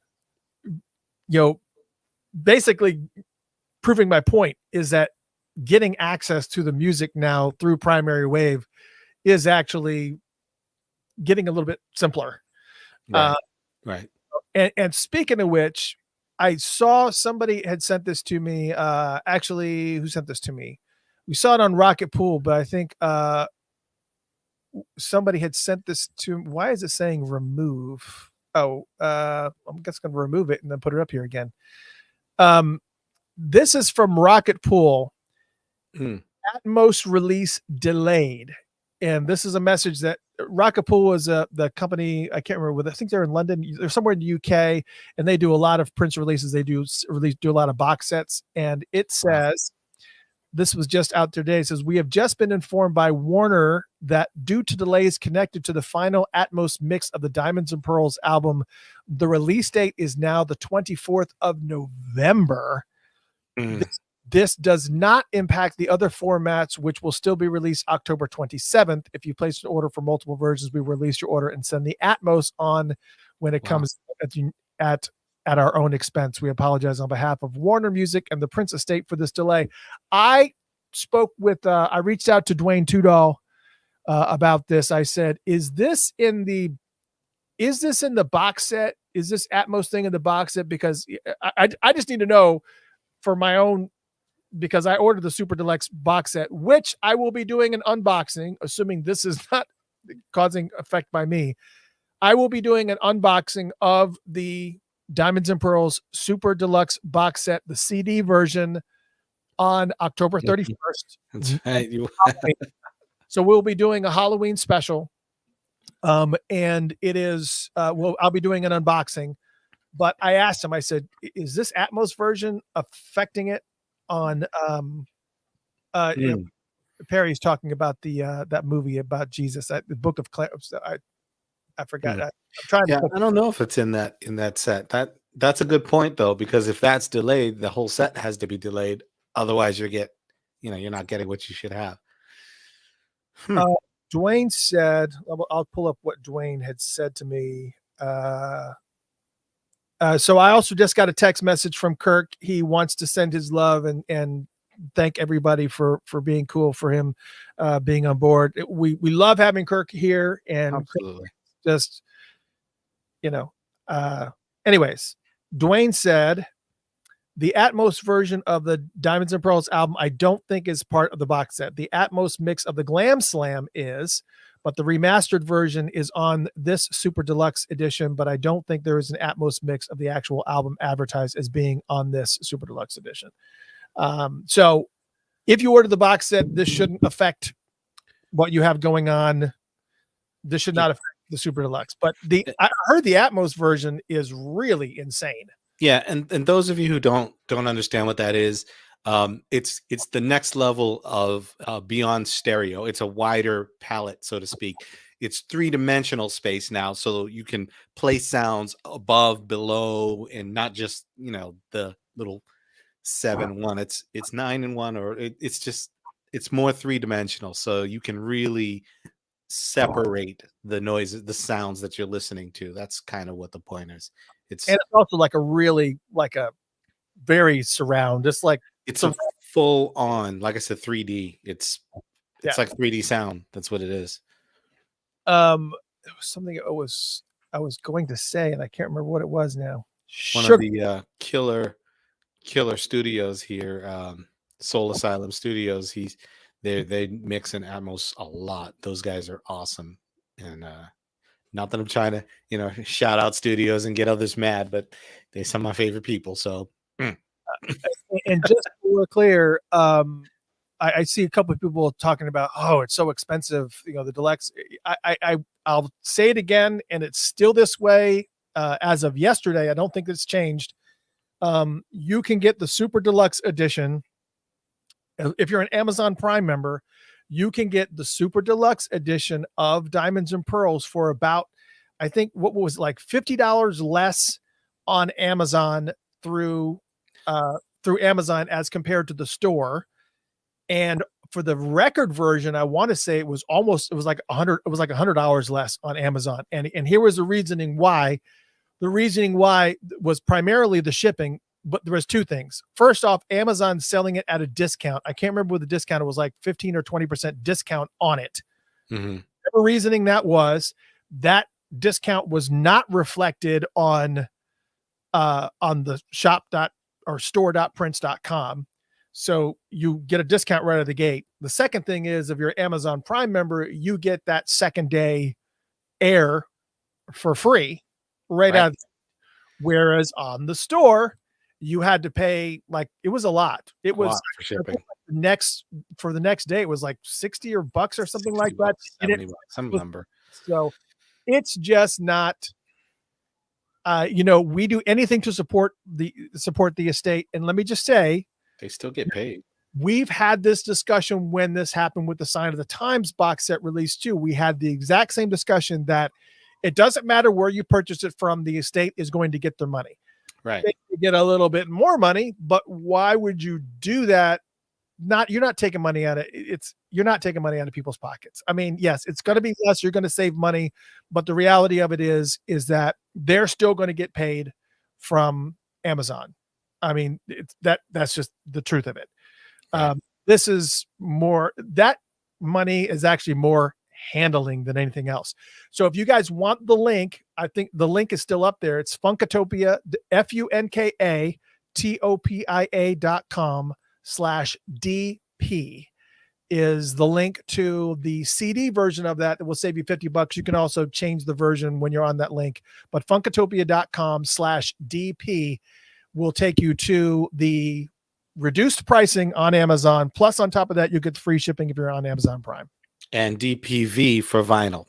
basically proving my point is that getting access to the music now through primary wave is actually getting a little bit simpler. Right. And speaking of which, I saw somebody had sent this to me. Actually, who sent this to me? We saw it on Rocket Pool, but I think somebody had sent this to. Why is it saying remove? Oh, I'm just going to remove it and then put it up here again. This is from Rocket Pool. Atmos release delayed. And this is a message that Rocket Pool is the company. I can't remember whether, I think they're in London. They're somewhere in the UK, and they do a lot of Prince releases. They do a lot of box sets. And it says, this was just out today. It says, we have just been informed by Warner that due to delays connected to the final Atmos mix of the Diamonds and Pearls album, the release date is now the 24th of November. This does not impact the other formats, which will still be released October 27th. If you place an order for multiple versions, we release your order and send the Atmos on when it comes at our own expense. We apologize on behalf of Warner Music and the Prince Estate for this delay. I reached out to Dwayne Tudall about this. I said, is this in the box set? Is this Atmos thing in the box set? Because I just need to know for my own, because I ordered the Super Deluxe box set, which I will be doing an unboxing, assuming this is not causing effect by me. I will be doing an unboxing of the Diamonds and Pearls Super Deluxe box set, the CD version, on October 31st. That's right. So we'll be doing a Halloween special. And it is, I'll be doing an unboxing, but I asked him, I said, is this Atmos version affecting it on, Perry's talking about that movie about Jesus, the Book of Clarence. I forgot. I'm trying to. I don't know if it's in that set. That's a good point though, because if that's delayed, the whole set has to be delayed. Otherwise, you're not getting what you should have. Dwayne said, I'll pull up what Dwayne had said to me. So I also just got a text message from Kirk. He wants to send his love and thank everybody for being cool for him being on board. We love having Kirk here, and absolutely. Just, anyways, Dwayne said the Atmos version of the Diamonds and Pearls album, I don't think is part of the box set. The Atmos mix of the Glam Slam is, but the remastered version is on this Super Deluxe edition, but I don't think there is an Atmos mix of the actual album advertised as being on this Super Deluxe edition. So if you order the box set, this shouldn't affect what you have going on. This should not affect the Super Deluxe, but I heard the Atmos version is really insane. Yeah, and those of you who don't understand what that is, it's the next level of beyond stereo. It's a wider palette, so to speak. It's three-dimensional space now, so you can play sounds above, below, and not just the little 7-1. It's 9-1, or it's more three-dimensional, so you can really separate the noises, the sounds that you're listening to. That's kind of what the point is. And it's also like a very surround. It's a full on, like I said, 3D. It's like 3D sound. That's what it is. There was something I was going to say, and I can't remember what it was now. One of the killer studios here, Soul Asylum Studios. They mix in Atmos a lot. Those guys are awesome. And not that I'm trying to, shout out studios and get others mad, but they're some of my favorite people. So, and just so we're clear, I I see a couple of people talking about, oh, it's so expensive, the deluxe. I'll say it again, and it's still this way as of yesterday. I don't think it's changed. You can get the super deluxe edition. If you're an Amazon Prime member, you can get the super deluxe edition of Diamonds and Pearls for about, I think, what was like $50 less on Amazon through Amazon as compared to the store. And for the record version, I want to say it was like $100 less on Amazon. And here was the reasoning why. The reasoning why was primarily the shipping, but there was two things. First off, Amazon's selling it at a discount. I can't remember what the discount, it was like 15 or 20% discount on it. Mm-hmm. Whatever reasoning that discount was not reflected on the store.prints.com. So you get a discount right out of the gate. The second thing is, if you're an Amazon Prime member, you get that second day air for free right out. Whereas on the store, you had to pay, like, it was a lot. It was for shipping. For the next day, it was like 60 or bucks or something like that. 70 bucks, some number. So it's just not, we do anything to support the estate. And let me just say, they still get paid. We've had this discussion when this happened with the Sign of the Times box set release too. We had the exact same discussion that it doesn't matter where you purchase it from, the estate is going to get their money. Right. They get a little bit more money, but why would you do that? You're not taking money out of you're not taking money out of people's pockets. I mean, yes, it's going to be less. You're going to save money, but the reality of it is that they're still going to get paid from Amazon. I mean, that's just the truth of it. Right. This is more, that money is actually more handling than anything else. So if you guys want the link, I think the link is still up there. It's Funkatopia, FUNKATOPIA.com/DP is the link to the CD version of that will save you $50. You can also change the version when you're on that link, but Funkatopia.com/DP will take you to the reduced pricing on Amazon. Plus, on top of that, you get free shipping if you're on Amazon Prime. And DPV for vinyl.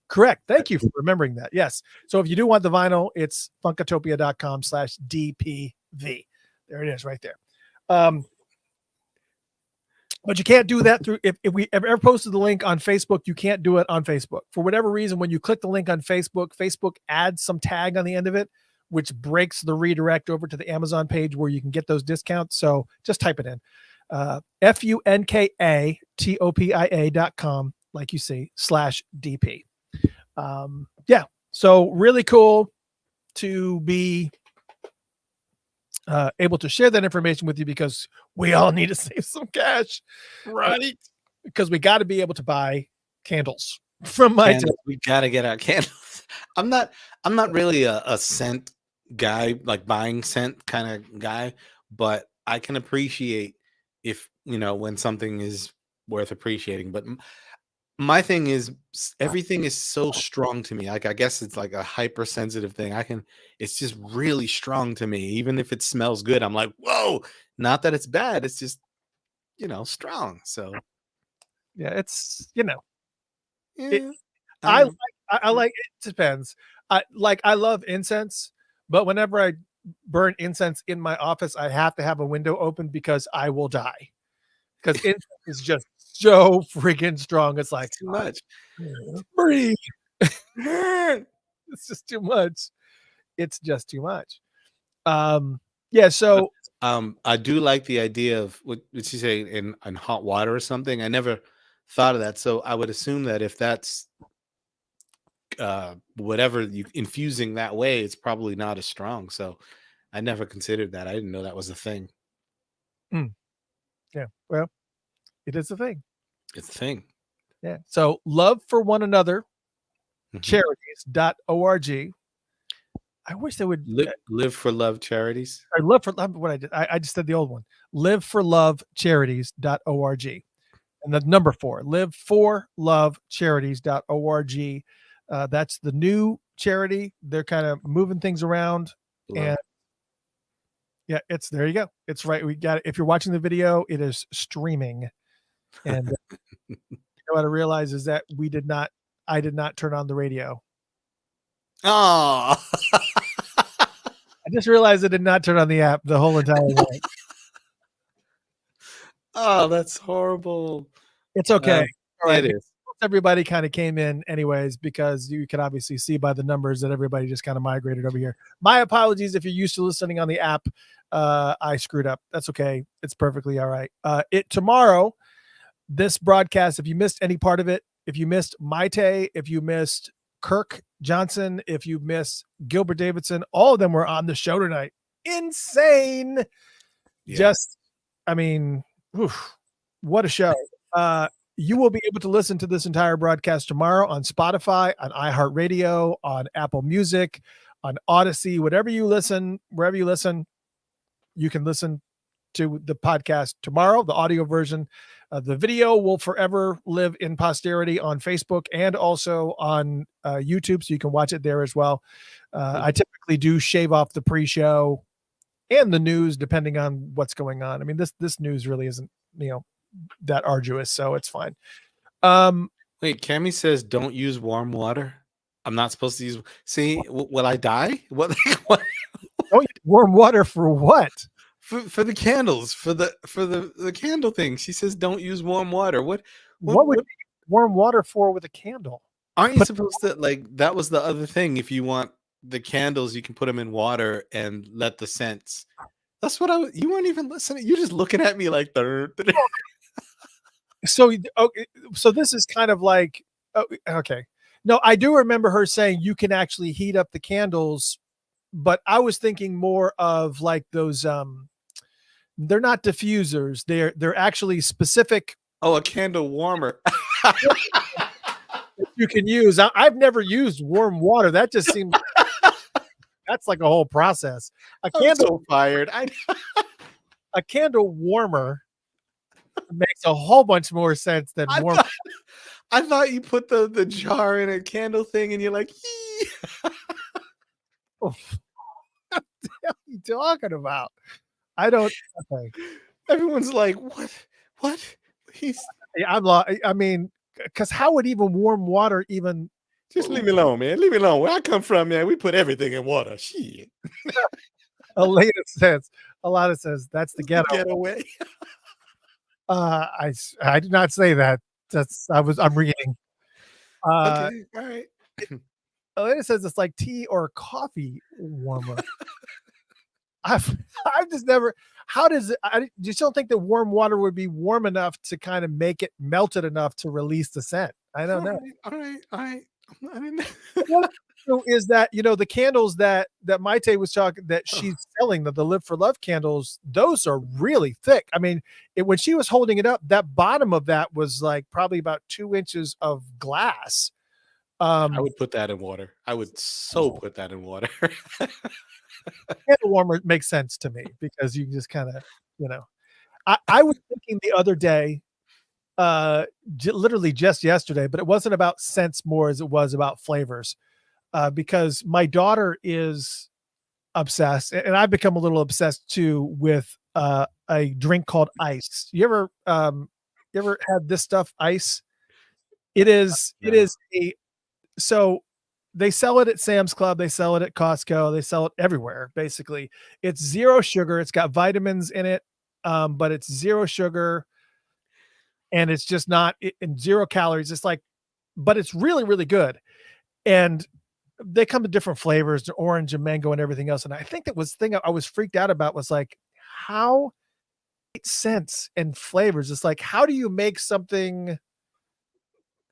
Correct. Thank you for remembering that. Yes. So if you do want the vinyl, it's Funkatopia.com/DPV. There it is right there. But you can't do that through, if we ever posted the link on Facebook, you can't do it on Facebook. For whatever reason, when you click the link on Facebook, Facebook adds some tag on the end of it, which breaks the redirect over to the Amazon page where you can get those discounts. So just type it in. FUNKATOPIA.com, like you see, /DP. Yeah. So really cool to be able to share that information with you, because we all need to save some cash, right? Because we got to be able to buy candles from Mayte. We got to get our candles. I'm not really a scent guy, like buying scent kind of guy, but I can appreciate if, when something is worth appreciating. But my thing is, everything is so strong to me. Like, I guess it's like a hypersensitive thing. It's just really strong to me. Even if it smells good, I'm like, whoa, not that it's bad. It's just, strong. So yeah, it's, yeah, I like, it depends. I love incense, but whenever I burn incense in my office, I have to have a window open because I will die. Because incense is just so freaking strong. It's like, too much. Breathe. It's just too much. It's just too much. Yeah. So I do like the idea of what did you say, in hot water or something? I never thought of that. So I would assume that if that's whatever you infusing that way, it's probably not as strong. So I never considered that. I didn't know that was a thing. Yeah, well, it is a thing. It's a thing. Yeah. So love for one another, Mhm. charities.org. I wish they would live for love charities. I love for love. What I did, I just said the old one. Live for love charities.org. And the number 4, live for love charities.org. That's the new charity. They're kind of moving things around. Love. And Yeah, it's there you go. It's right. We got it. If you're watching the video, it is streaming. And you know what I realize is that I did not turn on the radio. Oh, I just realized I did not turn on the app the whole entire night. oh, that's horrible. It's okay. All right. It is. Everybody kind of came in anyways, because you can obviously see by the numbers that everybody just kind of migrated over here. My apologies if you're used to listening on the app. I screwed up. That's okay. It's perfectly all right. Tomorrow, this broadcast, if you missed any part of it, if you missed Mayte, if you missed Kirk Johnson, if you missed Gilbert Davidson, all of them were on the show tonight. Insane. Yeah. Just, I mean, oof, what a show. You will be able to listen to this entire broadcast tomorrow on Spotify, on iHeartRadio, on Apple Music, on Odyssey, wherever you listen, you can listen to the podcast tomorrow, the audio version. The video will forever live in posterity on Facebook and also on YouTube, so you can watch it there as well. I typically do shave off the pre-show and the news depending on what's going on. I mean, this news really isn't, that arduous, so it's fine. Wait, Cammy says don't use warm water. I'm not supposed to use. See, will I die? What? Don't use warm water for what? For the candles, for the candle thing. She says don't use warm water. What would you use warm water for with a candle? Aren't you supposed to, like, that was the other thing. If you want the candles, you can put them in water and let the scents. That's what you weren't even listening. You're just looking at me like So this is kind of like, okay. No, I do remember her saying you can actually heat up the candles, but I was thinking more of like those, they're not diffusers. They're actually specific. Oh, a candle warmer. You can use. I've never used warm water. That just seems, that's like a whole process. A candle fired. A candle warmer makes a whole bunch more sense than warm. I thought you put the jar in a candle thing and you're like, what the hell are you talking about? I don't. Okay. Everyone's like, what? I mean, because how would even warm water even? Just leave me alone, man. Leave me alone. Where I come from, man, we put everything in water. Shit. Alana says that's the ghetto. Getaway. I did not say that. I'm reading. Okay, all right. Elena says it's like tea or coffee warmer. I've just never. How does it? I just don't think that warm water would be warm enough to kind of make it melted enough to release the scent. I don't know. All right. I didn't. So is that the candles that Mayte was talking that she's selling, the Live for Love candles, those are really thick. I mean, when she was holding it up, that bottom of that was like probably about 2 inches of glass. I would put that in water. I would put that in water. Candle warmer makes sense to me because you can just kind of, I was thinking the other day, literally just yesterday, but it wasn't about scents more as it was about flavors. Because my daughter is obsessed, and I've become a little obsessed too with a drink called ice. You ever had this stuff, ice? So they sell it at Sam's Club, they sell it at Costco, they sell it everywhere. Basically, it's zero sugar. It's got vitamins in it, but it's zero sugar, and it's just not in zero calories. It's like, but it's really, really good. And they come in different flavors, the orange and mango and everything else. And I think I was freaked out about was like, how scents and flavors. It's like, how do you make something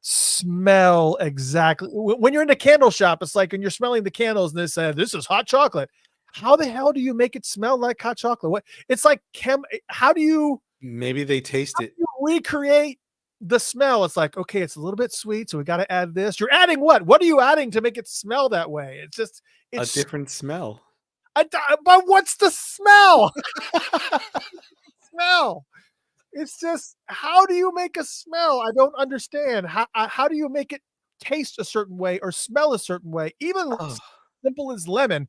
smell exactly? When you're in the candle shop, it's like, when you're smelling the candles and they say, this is hot chocolate. How the hell do you make it smell like hot chocolate? What? It's like, how do you? Maybe they taste it. Recreate the smell. It's like, okay, it's a little bit sweet, so we got to add this. You're adding what are you adding to make it smell that way? It's a different smell. But what's the smell? Smell. It's just, how do you make a smell? I don't understand. How do you make it taste a certain way or smell a certain way? Even simple as lemon.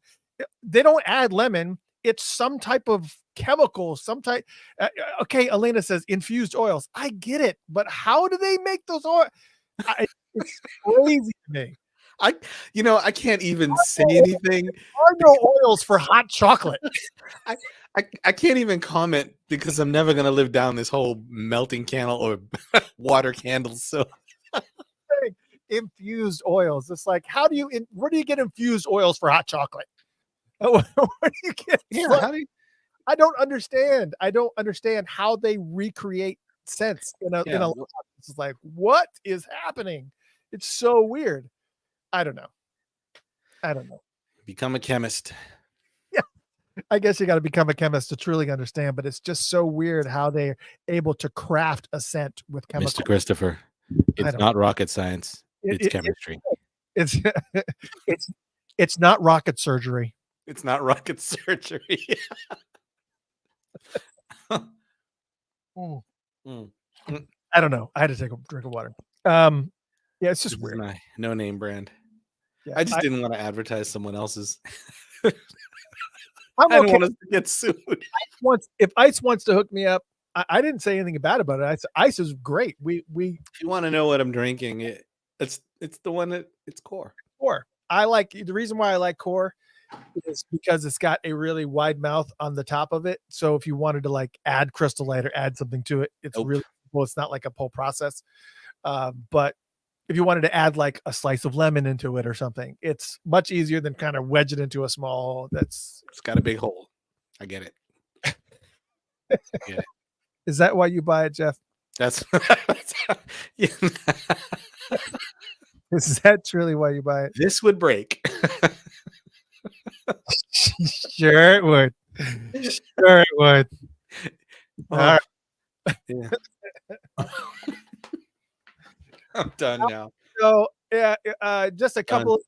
They don't add lemon. it's some type of chemical, some type. Okay, Elena says infused oils. I get it, but how do they make those oils? It's crazy to me. I can't even say anything. There are no oils for hot chocolate. I can't even comment because I'm never gonna live down this whole melting candle or water candles. So Infused oils. It's like, where do you get infused oils for hot chocolate? Where do you get? yeah, I don't understand. I don't understand how they recreate scents in a lab. It's like, what is happening? It's so weird. I don't know. become a chemist. Yeah, I guess you got to become a chemist to truly understand. But it's just so weird how they're able to craft a scent with chemicals. Mr. Christopher, it's not rocket science. It's chemistry. It's it's not rocket surgery. It's not rocket surgery. Mm. Mm. I don't know. I had to take a drink of water. Yeah, it's just This is weird. my no-name brand. Yeah, I just didn't want to advertise someone else's. I'm I don't okay. want us to get sued. If Ice wants to hook me up, I didn't say anything bad about it. Ice is great. We If you want to know what I'm drinking, it's the one that it's Core. I like the reason why I like Core is because it's got a really wide mouth on the top of it. So if you wanted to like add Crystal Light or add something to it, it's really well. It's not like a whole process. But if you wanted to add like a slice of lemon into it or something, it's much easier than kind of wedge it into a small. It's got a big hole. I get it. Yeah. Is that why you buy it, Jeff? That's yeah. Is that truly why you buy it? This would break. Sure it would. Sure it would. All right. Yeah. I'm done now. So yeah, just a couple of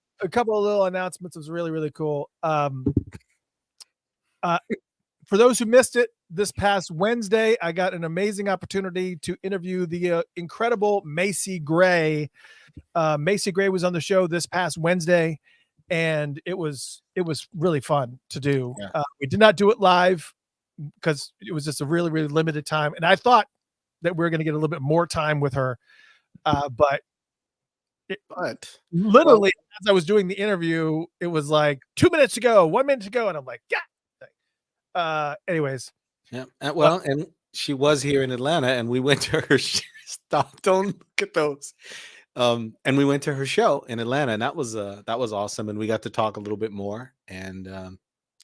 little announcements. It was really, really cool. For those who missed it, this past Wednesday, I got an amazing opportunity to interview the incredible Mayte Gray. Mayte Gray was on the show this past Wednesday, and it was really fun to do. Yeah. We did not do it live because it was just a really, really limited time, and I thought that we were going to get a little bit more time with her, but literally as I was doing the interview, it was like 2 minutes to go, 1 minute to go, and I'm like, yeah. Anyways. Yeah. Well, and she was here in Atlanta, and we went to her. Stop! Don't look at those. And we went to her show in Atlanta, and that was awesome. And we got to talk a little bit more. And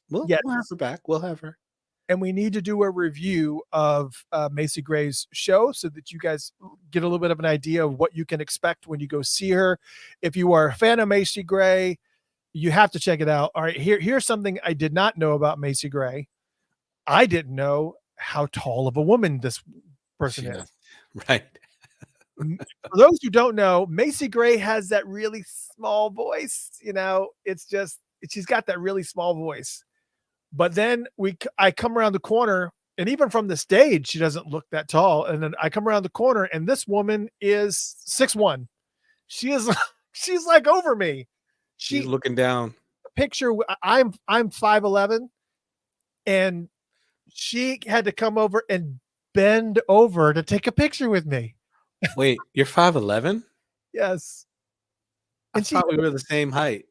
we'll have her back. We'll have her. And we need to do a review of Mayte Gray's show so that you guys get a little bit of an idea of what you can expect when you go see her. If you are a fan of Mayte Gray, you have to check it out. All right, here's something I did not know about Mayte Gray. I didn't know how tall of a woman this person is. Right. For those who don't know, Mayte Gray has that really small voice. You know, it's just she's got that really small voice. But then I come around the corner, and even from the stage, she doesn't look that tall. And then I come around the corner, and this woman is 6'1". She's like over me. She's looking down. Picture I'm 5'11", and she had to come over and bend over to take a picture with me. Wait, you're 5'11"? Yes. I thought we were the same height.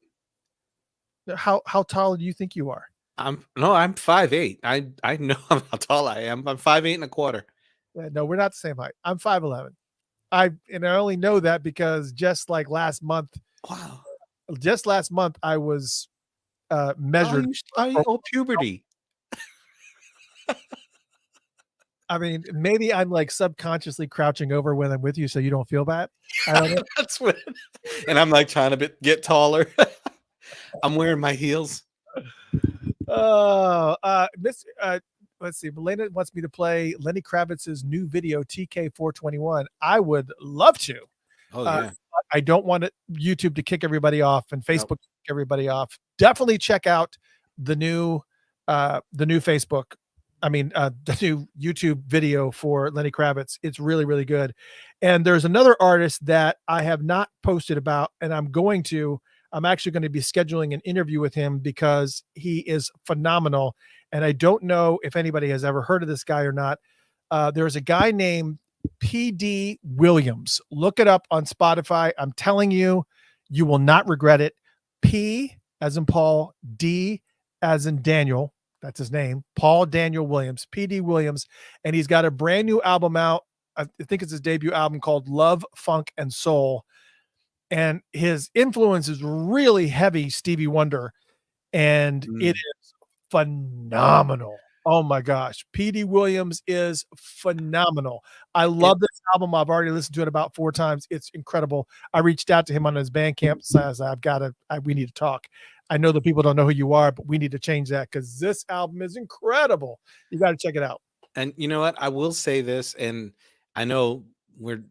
How tall do you think you are? I'm 5'8". I know how tall I am. I'm 5'8" and a quarter. Yeah, no, we're not the same height. I'm 5'11". I only know that because just like last month. Wow. Just last month I was measured. Puberty. I mean, maybe I'm like subconsciously crouching over when I'm with you so you don't feel bad. I don't know. That's what. And I'm like trying to get taller. I'm wearing my heels. Oh, let's see. Melena wants me to play Lenny Kravitz's new video, TK421. I would love to. Oh, yeah. I don't want YouTube to kick everybody off and Facebook to kick everybody off. Definitely check out the new Facebook. I mean, the new YouTube video for Lenny Kravitz. It's really, really good. And there's another artist that I have not posted about, and I'm actually going to be scheduling an interview with him because he is phenomenal. and I don't know if anybody has ever heard of this guy or not. There's a guy named PD Williams. Look it up on Spotify. I'm telling you, you will not regret it. P as in Paul, D as in Daniel. That's his name. Paul Daniel Williams, PD Williams. And he's got a brand new album out. I think it's his debut album called Love, Funk, and Soul. And his influence is really heavy Stevie Wonder. And it is phenomenal. Oh my gosh. PD Williams is phenomenal. I love this album. I've already listened to it about 4 times. It's incredible. I reached out to him on his Bandcamp, says we need to talk. I know that people don't know who you are, but we need to change that because this album is incredible. You got to check it out. And you know what? I will say this, and I know we're,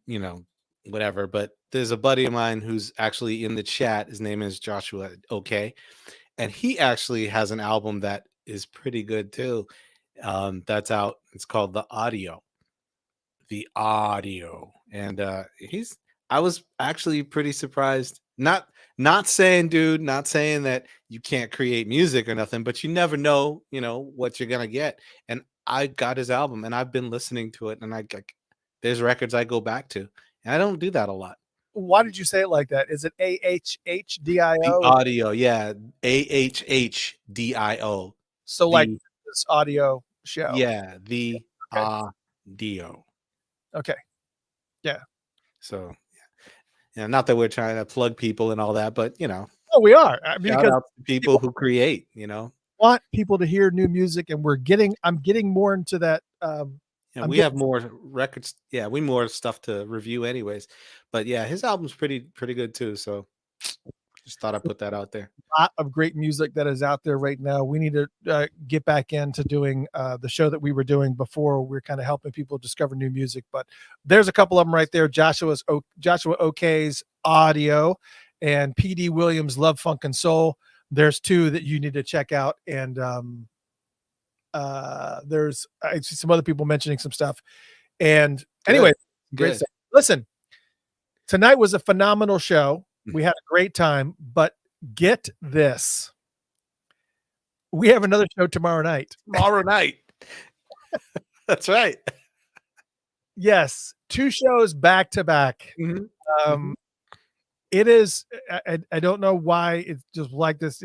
whatever, but there's a buddy of mine who's actually in the chat. His name is Joshua. Okay. And he actually has an album that is pretty good too. That's out. It's called The Audio. And I was actually pretty surprised. Not saying that you can't create music or nothing, but you never know, what you're gonna get. And I got his album and I've been listening to it, and there's records I go back to. And I don't do that a lot. Why did you say it like that? Is it AHHDIO? The Audio, yeah. AHHDIO. So like this audio show. Yeah, the Okay. Audio. Okay. Yeah. So yeah, not that we're trying to plug people and all that, but Oh, we are. shout out to people who create, want people to hear new music, and I'm getting more into that. Yeah, we have more records. Yeah, we more stuff to review anyways. But yeah, his album's pretty good too. So just thought I'd put that out there. A lot of great music that is out there right now. We need to get back into doing the show that we were doing before. We're kind of helping people discover new music, but there's a couple of them right there. Joshua Ok's Audio and PD Williams Love, Funk, and Soul. There's 2 that you need to check out. And there's I see some other people mentioning some stuff. And anyway, great stuff. Listen, tonight was a phenomenal show. We had a great time, but get this. We have another show tomorrow night. That's right. Yes, 2 shows back to back. It is, I don't know why it's just like this.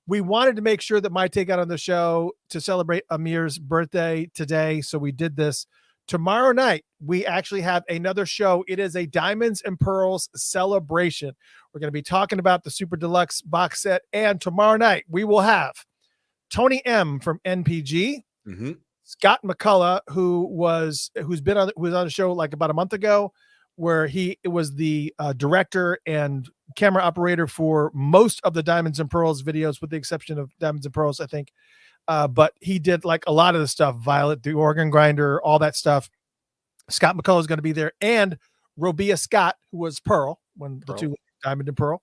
We wanted to make sure that Mayte got on the show to celebrate Amir's birthday today. So we did this. Tomorrow night, we actually have another show. It is a Diamonds and Pearls celebration. We're going to be talking about the Super Deluxe box set. And tomorrow night, we will have Tony M from NPG, Scott McCullough, who was on the show like about a month ago, where he was the director and camera operator for most of the Diamonds and Pearls videos, with the exception of Diamonds and Pearls, I think. But he did like a lot of the stuff, Violet, the organ grinder, all that stuff. Scott McCullough is going to be there, and Robia Scott, who was Pearl when the 2 Diamond and Pearl.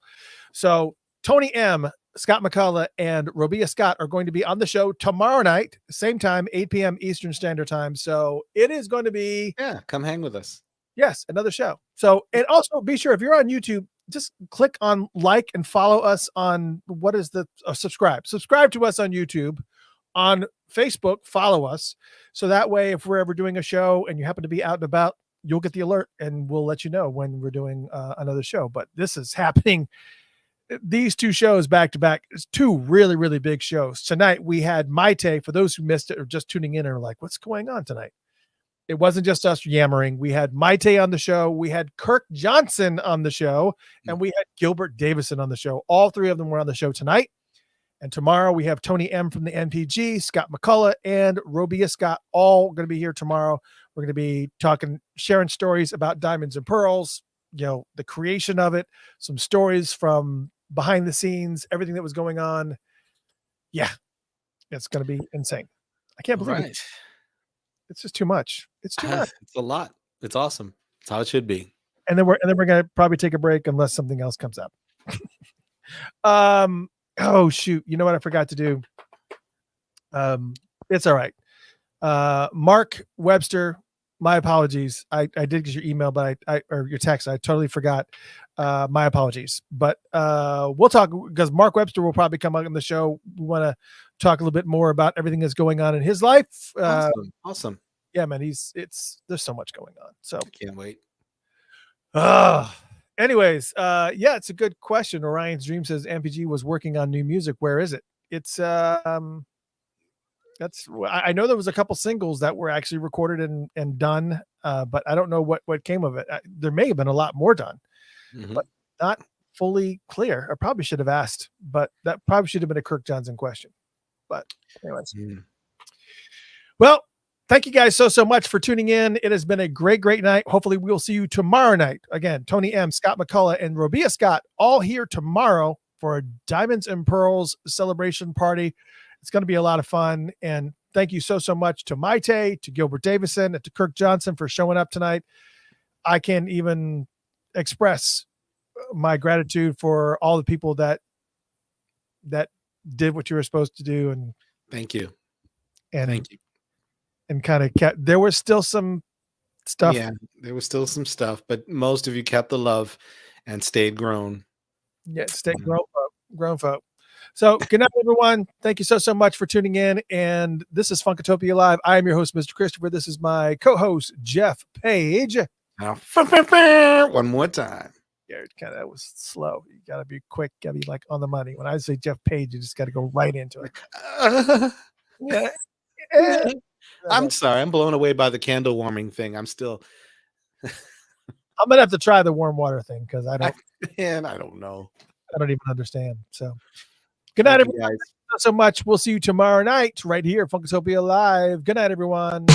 So Tony M, Scott McCullough, and Robia Scott are going to be on the show tomorrow night, same time, 8 p.m. Eastern Standard Time. So it is going to be, come hang with us. Yes, another show. So, and also be sure, if you're on YouTube, just click on like and follow us on subscribe to us on YouTube. On Facebook, follow us. So that way, if we're ever doing a show and you happen to be out and about, you'll get the alert and we'll let you know when we're doing another show. But this is happening. These 2 shows back to back is 2 really, really big shows. Tonight, we had Mayte. For those who missed it or just tuning in and are like, what's going on tonight? It wasn't just us yammering. We had Mayte on the show. We had Kirk Johnson on the show, and we had Gilbert Davison on the show. All 3 of them were on the show tonight. And tomorrow we have Tony M from the NPG, Scott McCullough, and Robia Scott, all going to be here tomorrow. We're going to be sharing stories about Diamonds and Pearls, the creation of it, some stories from behind the scenes, everything that was going on. Yeah, it's going to be insane. I can't believe it. It's just too much. It's too much. It's a lot. It's awesome. It's how it should be. And then we're going to probably take a break unless something else comes up. Oh shoot. You know what I forgot to do? It's all right. Mark Webster, My apologies. I did get your email, but I or your text. I totally forgot. My apologies. But we'll talk because Mark Webster will probably come on the show. We want to talk a little bit more about everything that's going on in his life. Awesome. Yeah, man. There's so much going on. So I can't wait. Anyways, yeah, it's a good question. Orion's Dream says MPG was working on new music. Where is it? It's I know there was a couple singles that were actually recorded and done, but I don't know what came of it. There may have been a lot more done, but not fully clear. I probably should have asked, but that probably should have been a Kirk Johnson question. But anyways, well, thank you guys so much for tuning in. It has been a great night. Hopefully we'll see you tomorrow night. Again, Tony M, Scott McCullough, and Robia Scott all here tomorrow for a Diamonds and Pearls celebration party. It's going to be a lot of fun. And thank you so much to Mayte, to Gilbert Davison, and to Kirk Johnson for showing up tonight. I can't even express my gratitude for all the people that did what you were supposed to do. And thank you. And thank you. And kind of kept, there was still some stuff. Yeah, there was still some stuff, but most of you kept the love and stayed grown. Yeah, stayed grown folk. So good night, everyone. Thank you so much for tuning in. And this is Funkatopia Live. I am your host, Mr. Christopher. This is my co-host, Jeff Page. Now, one more time. Yeah, that was slow. You got to be quick. Got to be like on the money. When I say Jeff Page, you just got to go right into it. I'm sorry. I'm blown away by the candle warming thing. I'm still. I'm gonna have to try the warm water thing because I don't know. I don't even understand. So, good night, everyone. Thank you so much. We'll see you tomorrow night right here, Funkatopia Live. Good night, everyone.